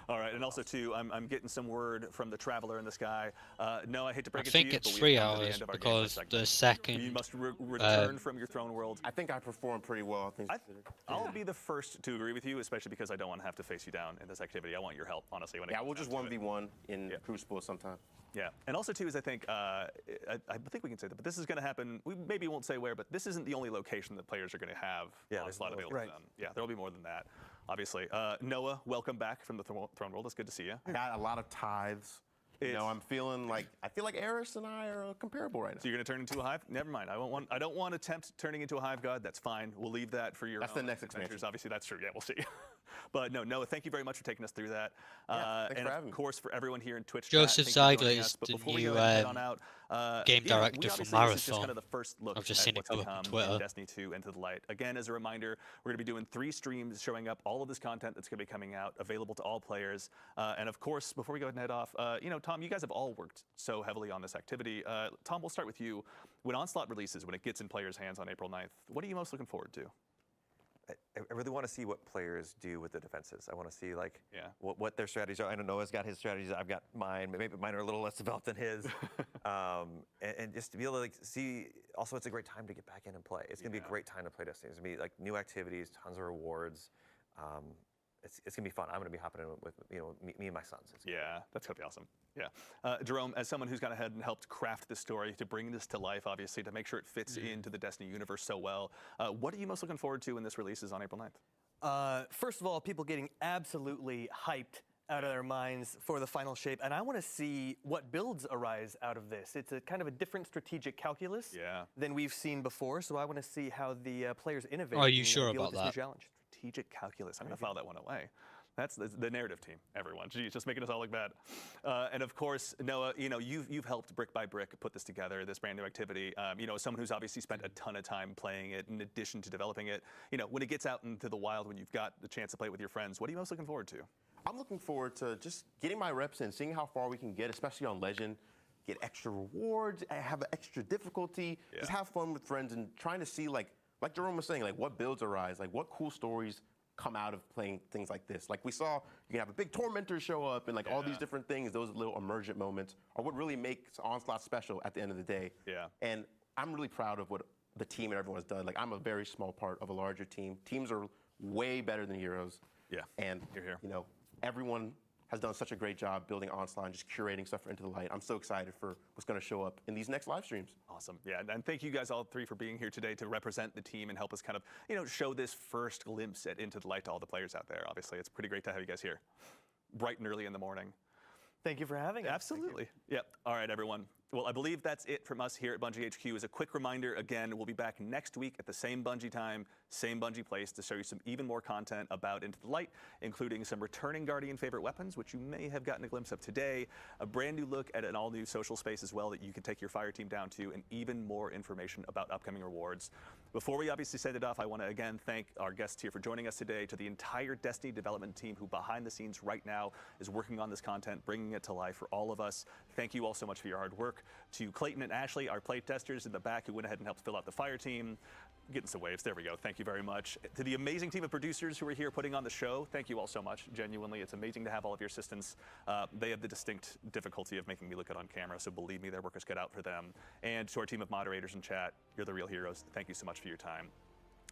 All right, and also too, I'm getting some word from the Traveler in the sky. No, I hate to break it to you, I think it's but 3 we've come to the hours end of our because gameplay the segment. second You must return from your throne world. I think I performed pretty well. I'll be the first to agree with you, especially because I don't want to have to face you down in this activity. I want your help, honestly. When we'll just 1v1 in Crucible sometime. Yeah, and also too is I think we can say that, but this is going to happen. We maybe won't say where, but this isn't the only location that players are going to have a slot available to them. Yeah, there will be more than that, obviously. Noah, welcome back from the Throne World. It's good to see you. I got a lot of tithes. I'm feeling like Eris and I are comparable right now. So you're going to turn into a hive? Never mind. I don't want to attempt turning into a hive god. That's fine. We'll leave that for your. That's the next expansion. Obviously, that's true. Yeah, we'll see. But no, Noah, thank you very much for taking us through that. Thanks and for having me. of course, for everyone here in Twitch Joseph chat, thank you for Ziegler joining is us. But the before we new go ahead and head on out, game director we for obviously, this is just Marathon. kind of the first look I've just at seen it what's go to up on come Twitter. in Destiny 2 Into the Light. Again, as a reminder, we're going to be doing 3 streams showing up all of this content that's going to be coming out, available to all players. And of course, before we go ahead and head off, Tom, you guys have all worked so heavily on this activity. Tom, we'll start with you. When Onslaught releases, when it gets in players' hands on April 9th, what are you most looking forward to? I really want to see what players do with the defenses. I want to see like what their strategies are. I know Noah's got his strategies. I've got mine. Maybe mine are a little less developed than his. And just to be able to like see. Also, it's a great time to get back in and play. It's gonna be a great time to play Destiny. It's gonna be like new activities, tons of rewards. It's gonna be fun. I'm gonna be hopping in with me and my sons. Yeah, that's gonna be awesome. Yeah, Jerome, as someone who's gone ahead and helped craft this story to bring this to life, obviously to make sure it fits into the Destiny universe so well, what are you most looking forward to when this releases on April 9th? First of all, people getting absolutely hyped out of their minds for the final shape, and I want to see what builds arise out of this. It's a kind of a different strategic calculus than we've seen before, so I want to see how the players innovate. Are you and, sure deal about with this new that? challenge. Strategic calculus. I'm going to file that one away. That's the narrative team, everyone. Geez, just making us all look bad. And of course, Noah, you've helped brick by brick put this together, this brand new activity. As someone who's obviously spent a ton of time playing it in addition to developing it, when it gets out into the wild, when you've got the chance to play it with your friends, what are you most looking forward to? I'm looking forward to just getting my reps in, seeing how far we can get, especially on Legend. Get extra rewards, have extra difficulty, just have fun with friends and trying to see like Jerome was saying, like what builds arise, like what cool stories come out of playing things like this. Like we saw, you can have a big tormentor show up and like all these different things, those little emergent moments are what really makes Onslaught special at the end of the day. Yeah. And I'm really proud of what the team and everyone has done. Like I'm a very small part of a larger team. Teams are way better than heroes. Yeah. And you're here. Everyone has done such a great job building Onslaught and just curating stuff for Into the Light. I'm so excited for what's going to show up in these next live streams. Awesome. Yeah, and thank you guys all 3 for being here today to represent the team and help us kind of, show this first glimpse at Into the Light to all the players out there. Obviously, it's pretty great to have you guys here, bright and early in the morning. Thank you for having us. Absolutely. Yep. All right, everyone. Well, I believe that's it from us here at Bungie HQ. As a quick reminder, again, we'll be back next week at the same Bungie time, same Bungie place to show you some even more content about Into the Light, including some returning Guardian favorite weapons, which you may have gotten a glimpse of today, a brand new look at an all-new social space as well that you can take your fire team down to, and even more information about upcoming rewards. Before we obviously send it off, I want to again thank our guests here for joining us today, to the entire Destiny development team who behind the scenes right now is working on this content, bringing it to life for all of us. Thank you all so much for your hard work. To Clayton and Ashley, our play testers in the back who went ahead and helped fill out the fire team. getting some waves. There we go. Thank you very much. To the amazing team of producers who are here putting on the show, thank you all so much. Genuinely, it's amazing to have all of your assistants. They have the distinct difficulty of making me look good on camera, so believe me, their work is cut out for them. And to our team of moderators in chat, you're the real heroes. Thank you so much for your time.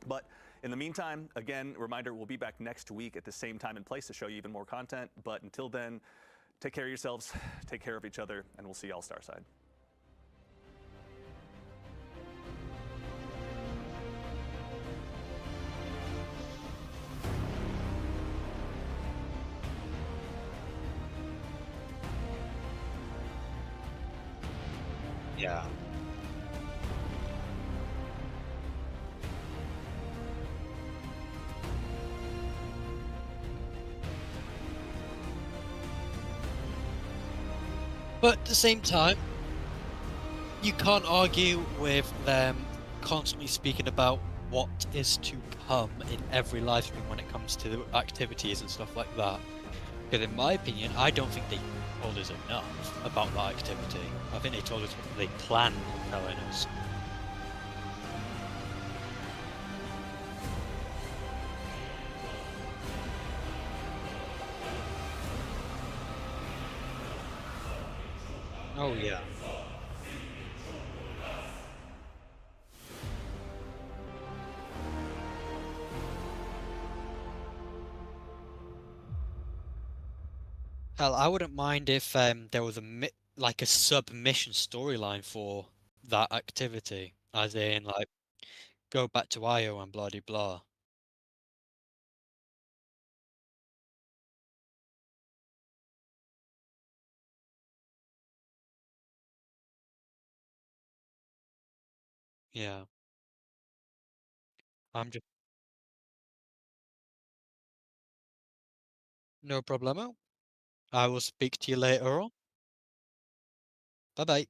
But in the meantime, again, reminder, we'll be back next week at the same time and place to show you even more content. But until then, take care of yourselves, take care of each other, and we'll see y'all Starside. Yeah. But at the same time, you can't argue with them constantly speaking about what is to come in every live stream when it comes to activities and stuff like that. Because in my opinion, I don't think they told us enough about that activity. I think they told us what they planned on telling us. Oh yeah. Hell, I wouldn't mind if there was like a sub-mission storyline for that activity, as in like go back to Io and blah de blah. Yeah, I'm just no problemo. I will speak to you later on. Bye bye.